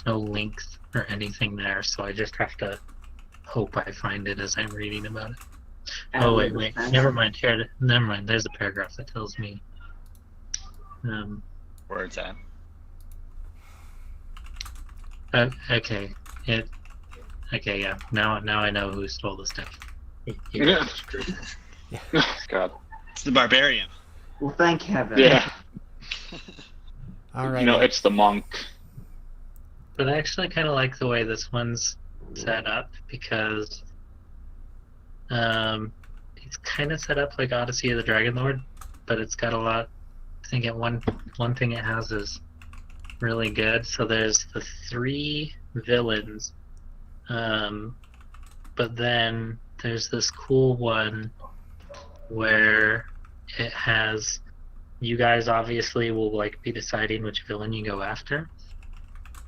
links or anything there, so I just have to hope I find it as I'm reading about it. Oh, wait, never mind, never mind, there's a paragraph that tells me. Where it's at. Okay, okay, yeah, now I know who stole the stick. Yeah. God. It's the barbarian. Well, thank heaven. Yeah. All right. You know, it's the monk. But I actually kind of like the way this one's set up because it's kind of set up like Odyssey of the Dragon Lord, but it's got a lot. I think one thing it has is really good. So there's the 3 villains, but then there's this cool one where it has, you guys obviously will like be deciding which villain you go after,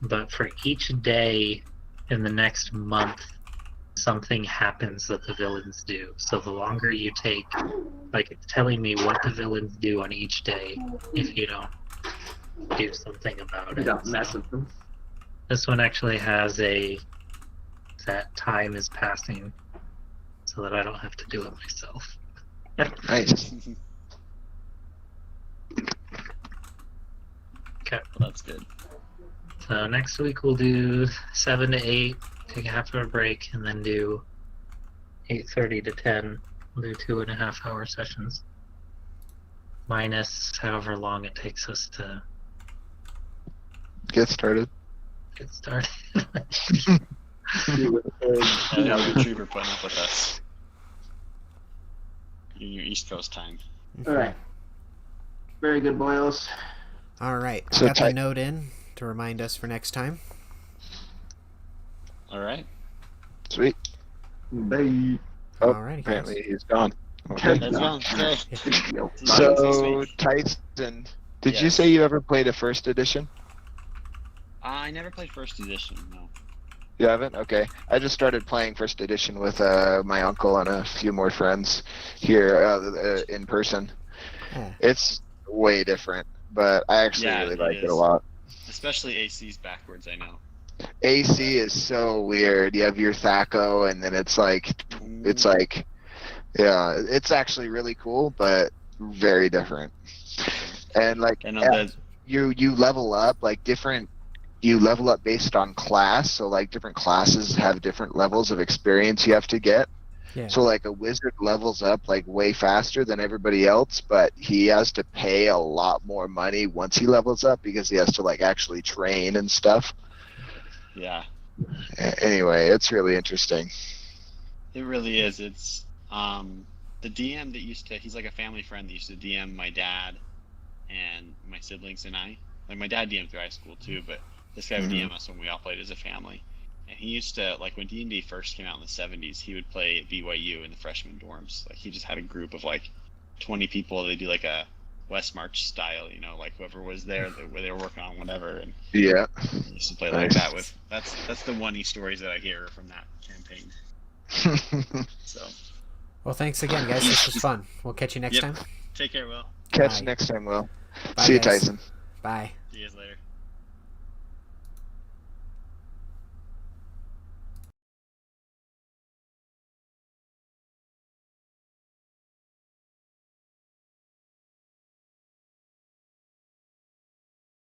but for each day in the next month something happens that the villains do. So the longer you take, like, it's telling me what the villains do on each day if you don't do something about You it. don't mess So with them. this one actually has that time is passing so that I don't have to do it myself. Nice. Okay. Well, that's good. So next week we'll do 7 to 8, take a half hour break, and then do 8:30 to 10. We'll do 2.5 hour sessions. Minus however long it takes us to Get started. get started. The Retriever putting up with us. In your East Coast time. All right. Very good, boyos. All right. I So got the note in to remind us for next time. All right. Sweet. Bye. Oh, Alrighty, apparently guys. he's gone. Okay. That's wrong. Okay. So, Tyson, did you Yes. say you ever played a first edition? I never played first edition. No. You haven't? Okay. I just started playing first edition with my uncle and a few more friends here in person. Yeah. It's way different, but I actually Yeah, really it like it is. a lot. Especially AC's backwards. I know. AC is so weird. You have your Thaco, and then it's like, yeah, it's actually really cool, but very different. And like, I know yeah, that. you level up like different. You level up based on class, so like different classes have different levels of experience you have to get. Yeah. So like a wizard levels up like way faster than everybody else, but he has to pay a lot more money once he levels up because he has to like actually train and stuff. Yeah. Anyway, it's really interesting. It really is. It's the DM that used to. He's like a family friend that used to DM my dad and my siblings and I. Like my dad DM'd through high school too, but this guy would DM us when we all played as a family. And he used to, like, when D&D first came out in the 70s, he would play at BYU in the freshman dorms. Like, he just had a group of, like, 20 people. They do, like, a West March style, you know, like, whoever was there, where they were working on whatever. And Yeah. he used to play like that with... That's the one stories that I hear from that campaign. So, Well, thanks again, guys. This was fun. We'll catch you next Yep. time. take care, Will. Catch Bye. you next time, Will. Bye, See you, guys. Tyson. Bye. See you guys later.